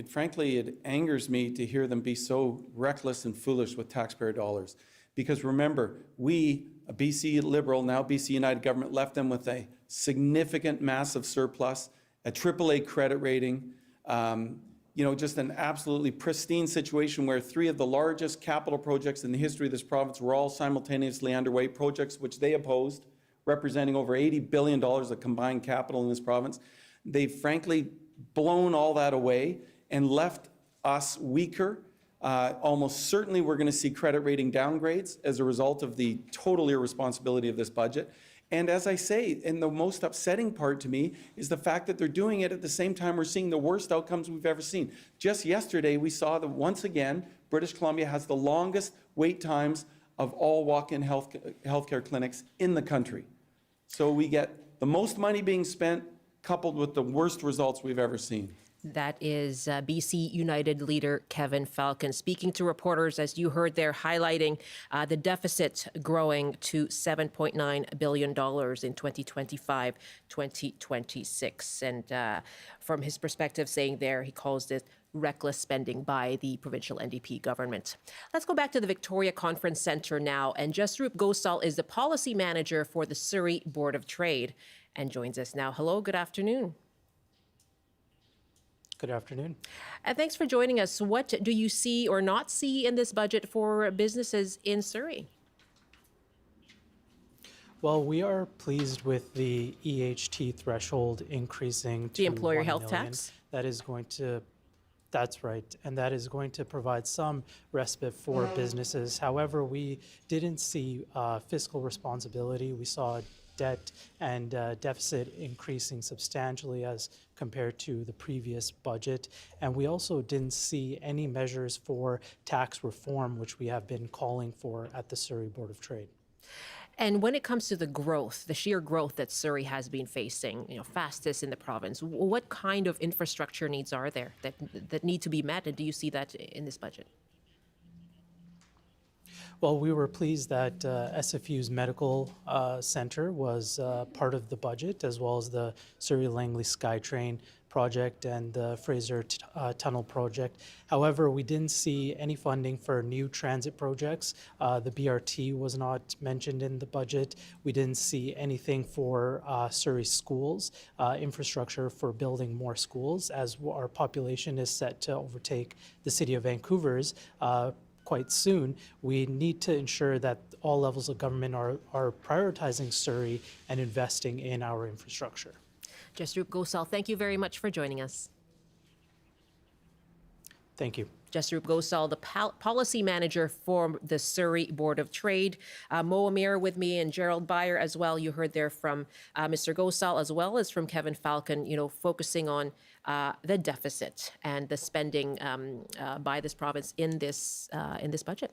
frankly, it angers me to hear them be so reckless and foolish with taxpayer dollars. Because remember, we, a BC Liberal, now BC United government, left them with a significant, massive surplus, a AAA credit rating, you know, just an absolutely pristine situation where 3 of the largest capital projects in the history of this province were all simultaneously underway, projects which they opposed, representing over $80 billion of combined capital in this province. They've frankly blown all that away and left us weaker. Almost certainly we're going to see credit rating downgrades as a result of the total irresponsibility of this budget. And as I say, and the most upsetting part to me is the fact that they're doing it at the same time we're seeing the worst outcomes we've ever seen. Just yesterday, we saw that once again, British Columbia has the longest wait times of all walk-in healthcare clinics in the country. So we get the most money being spent coupled with the worst results we've ever seen. That is BC United leader Kevin Falcon speaking to reporters, as you heard there, highlighting the deficit growing to $7.9 billion in 2025-2026. And from his perspective, saying there, he calls it reckless spending by the provincial NDP government. Let's go back to the Victoria Conference Centre now. And Jasroop Gosal is the policy manager for the Surrey Board of Trade and joins us now. Hello, good afternoon. Good afternoon. And thanks for joining us. What do you see or not see in this budget for businesses in Surrey? Well, we are pleased with the EHT threshold increasing to the employer $1 health million. tax. That's right, and that is going to provide some respite for businesses. However, we didn't see fiscal responsibility. We saw debt and deficit increasing substantially as compared to the previous budget. And we also didn't see any measures for tax reform, which we have been calling for at the Surrey Board of Trade. And when it comes to the growth, the sheer growth that Surrey has been facing, fastest in the province, what kind of infrastructure needs are there that need to be met? And do you see that in this budget? Well, we were pleased that SFU's medical center was part of the budget, as well as the Surrey-Langley SkyTrain project and the Fraser Tunnel project. However, we didn't see any funding for new transit projects. The BRT was not mentioned in the budget. We didn't see anything for Surrey schools, infrastructure for building more schools, as our population is set to overtake the city of Vancouver's quite soon. We need to ensure that all levels of government are prioritizing Surrey and investing in our infrastructure. Jasroop Gosal, thank you very much for joining us. Thank you. Jasroop Gosal, the policy manager for the Surrey Board of Trade. Mo Amir with me and Gerald Beyer as well. You heard there from Mr. Gosal as well as from Kevin Falcon, focusing on the deficit and the spending by this province in this budget.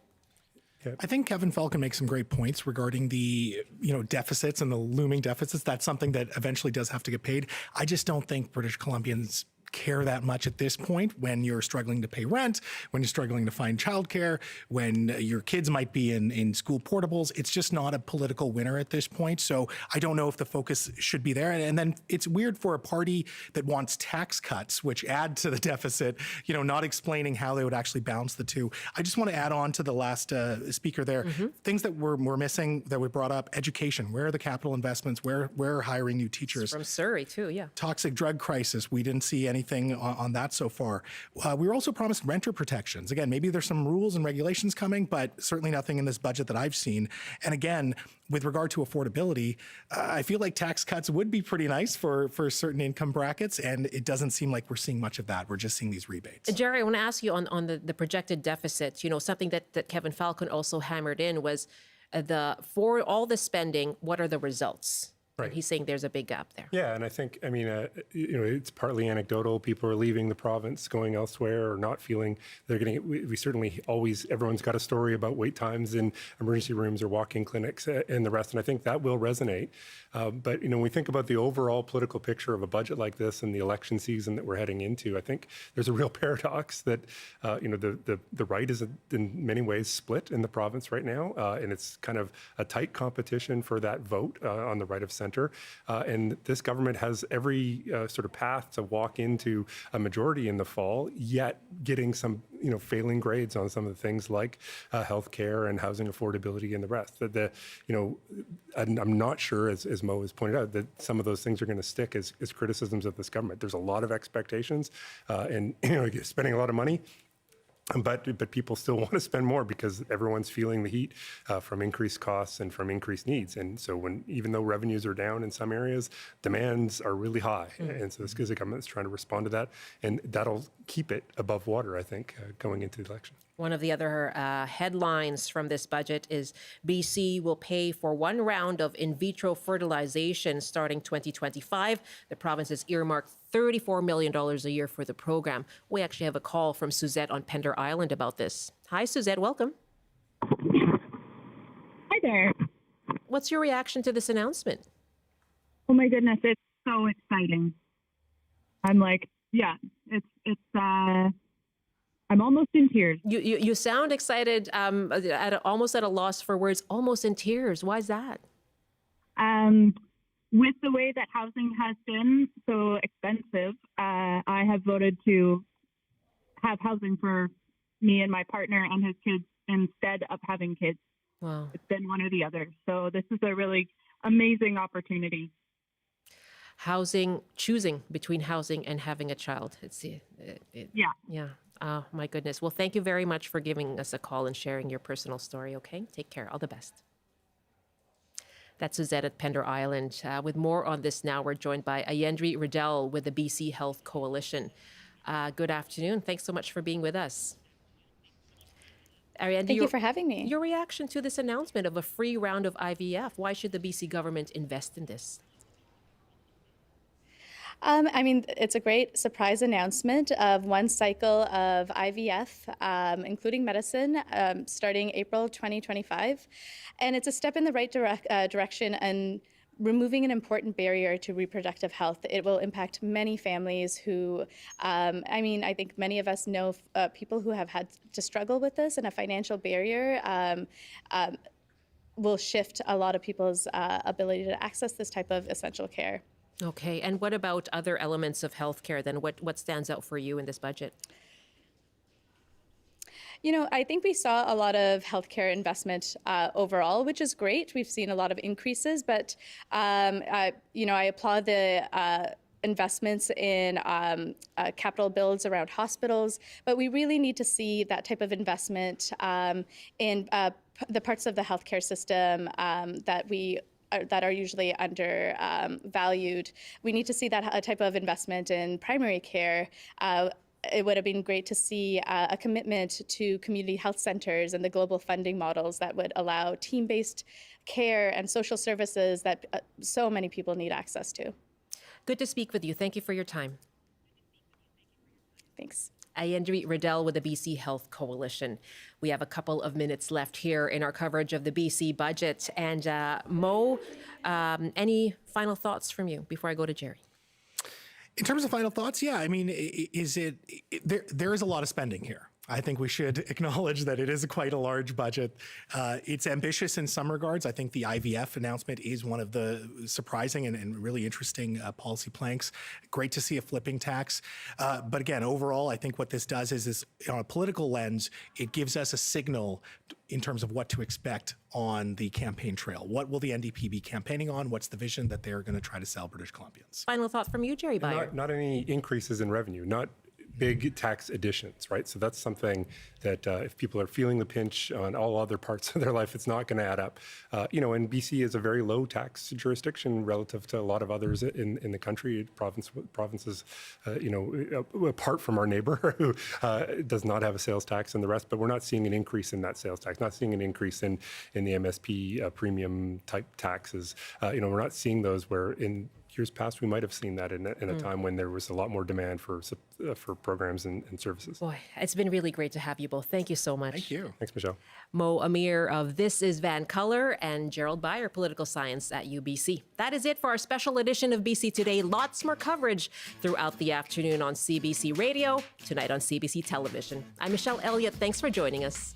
I think Kevin Falcon makes some great points regarding the deficits and the looming deficits. That's something that eventually does have to get paid. I just don't think British Columbians care that much at this point when you're struggling to pay rent, when you're struggling to find childcare, when your kids might be in school portables. It's just not a political winner at this point. So I don't know if the focus should be there. And then it's weird for a party that wants tax cuts, which add to the deficit, not explaining how they would actually balance the two. I just want to add on to the last speaker there, things that we're missing that we brought up. Education, where are the capital investments? Where are hiring new teachers? From Surrey too, yeah. Toxic drug crisis, we didn't see anything on that so far. We were also promised renter protections. Again, maybe there's some rules and regulations coming, but certainly nothing in this budget that I've seen. And again, with regard to affordability, I feel like tax cuts would be pretty nice for certain income brackets, and it doesn't seem like we're seeing much of that. We're just seeing these rebates. Jerry, I want to ask you on the projected deficit, something that Kevin Falcon also hammered in was for all the spending, what are the results? Right. And he's saying there's a big gap there. Yeah, and I think, it's partly anecdotal. People are leaving the province, going elsewhere, or not feeling they're getting it. We certainly everyone's got a story about wait times in emergency rooms or walk-in clinics and the rest, and I think that will resonate. But, when we think about the overall political picture of a budget like this and the election season that we're heading into, I think there's a real paradox that, the right is in many ways split in the province right now, and it's kind of a tight competition for that vote on the right of center. And this government has every sort of path to walk into a majority in the fall, yet getting some, failing grades on some of the things like healthcare and housing affordability and the rest. I'm not sure, as Mo has pointed out, that some of those things are going to stick as criticisms of this government. There's a lot of expectations, and spending a lot of money. But people still want to spend more because everyone's feeling the heat from increased costs and from increased needs. And so even though revenues are down in some areas, demands are really high. And so this is a government that's trying to respond to that. And that'll keep it above water, I think, going into the election. One of the other headlines from this budget is BC will pay for one round of in vitro fertilization starting 2025. The province has earmarked $34 million a year for the program. We actually have a call from Suzette on Pender Island about this. Hi, Suzette. Welcome. Hi there. What's your reaction to this announcement? Oh my goodness, it's so exciting. I'm like, yeah, it's I'm almost in tears. You sound excited, almost at a loss for words, almost in tears. Why is that? With the way that housing has been so expensive, I have voted to have housing for me and my partner and his kids instead of having kids. Wow. It's been one or the other. So this is a really amazing opportunity. Choosing between housing and having a child. Yeah. Oh, my goodness. Well, thank you very much for giving us a call and sharing your personal story, okay? Take care. All the best. That's Suzette at Pender Island. With more on this now, we're joined by Ayendri Riddell with the BC Health Coalition. Good afternoon. Thanks so much for being with us. Ayendri, Thank you for having me. Your reaction to this announcement of a free round of IVF. Why should the BC government invest in this? It's a great surprise announcement of one cycle of IVF, including medicine, starting April 2025. And it's a step in the right direction and removing an important barrier to reproductive health. It will impact many families who, I think many of us know people who have had to struggle with this, and a financial barrier will shift a lot of people's ability to access this type of essential care. Okay, and what about other elements of healthcare then? What stands out for you in this budget? I think we saw a lot of healthcare investment overall, which is great. We've seen a lot of increases, but I applaud the investments in capital builds around hospitals, but we really need to see that type of investment in the parts of the healthcare system that are usually undervalued. We need to see that type of investment in primary care. It would have been great to see a commitment to community health centers and the global funding models that would allow team-based care and social services that so many people need access to. Good to speak with you. Thank you for your time. Thanks. Ayendri Riddell with the BC Health Coalition. We have a couple of minutes left here in our coverage of the BC budget. And Mo, any final thoughts from you before I go to Jerry? In terms of final thoughts, yeah, I mean, there is a lot of spending here. I think we should acknowledge that it is quite a large budget. It's ambitious in some regards. I think the IVF announcement is one of the surprising and really interesting policy planks. Great to see a flipping tax. But again, overall, I think what this does is on a political lens, it gives us a signal in terms of what to expect on the campaign trail. What will the NDP be campaigning on? What's the vision that they're going to try to sell British Columbians? Final thought from you, Jerry Byer. Not any increases in revenue, not big tax additions, right? So that's something that if people are feeling the pinch on all other parts of their life, it's not going to add up. And BC is a very low tax jurisdiction relative to a lot of others in the country. Provinces, apart from our neighbor who does not have a sales tax and the rest, but we're not seeing an increase in that sales tax, not seeing an increase in the MSP premium type taxes. We're not seeing those where in years past, we might have seen that in a time when there was a lot more demand for programs and services. Boy, it's been really great to have you both. Thank you so much. Thank you. Thanks, Michelle. Mo Amir of This Is Vancouver and Gerald Byer, political science at UBC. That is it for our special edition of BC Today. Lots more coverage throughout the afternoon on CBC Radio, tonight on CBC Television. I'm Michelle Eliot. Thanks for joining us.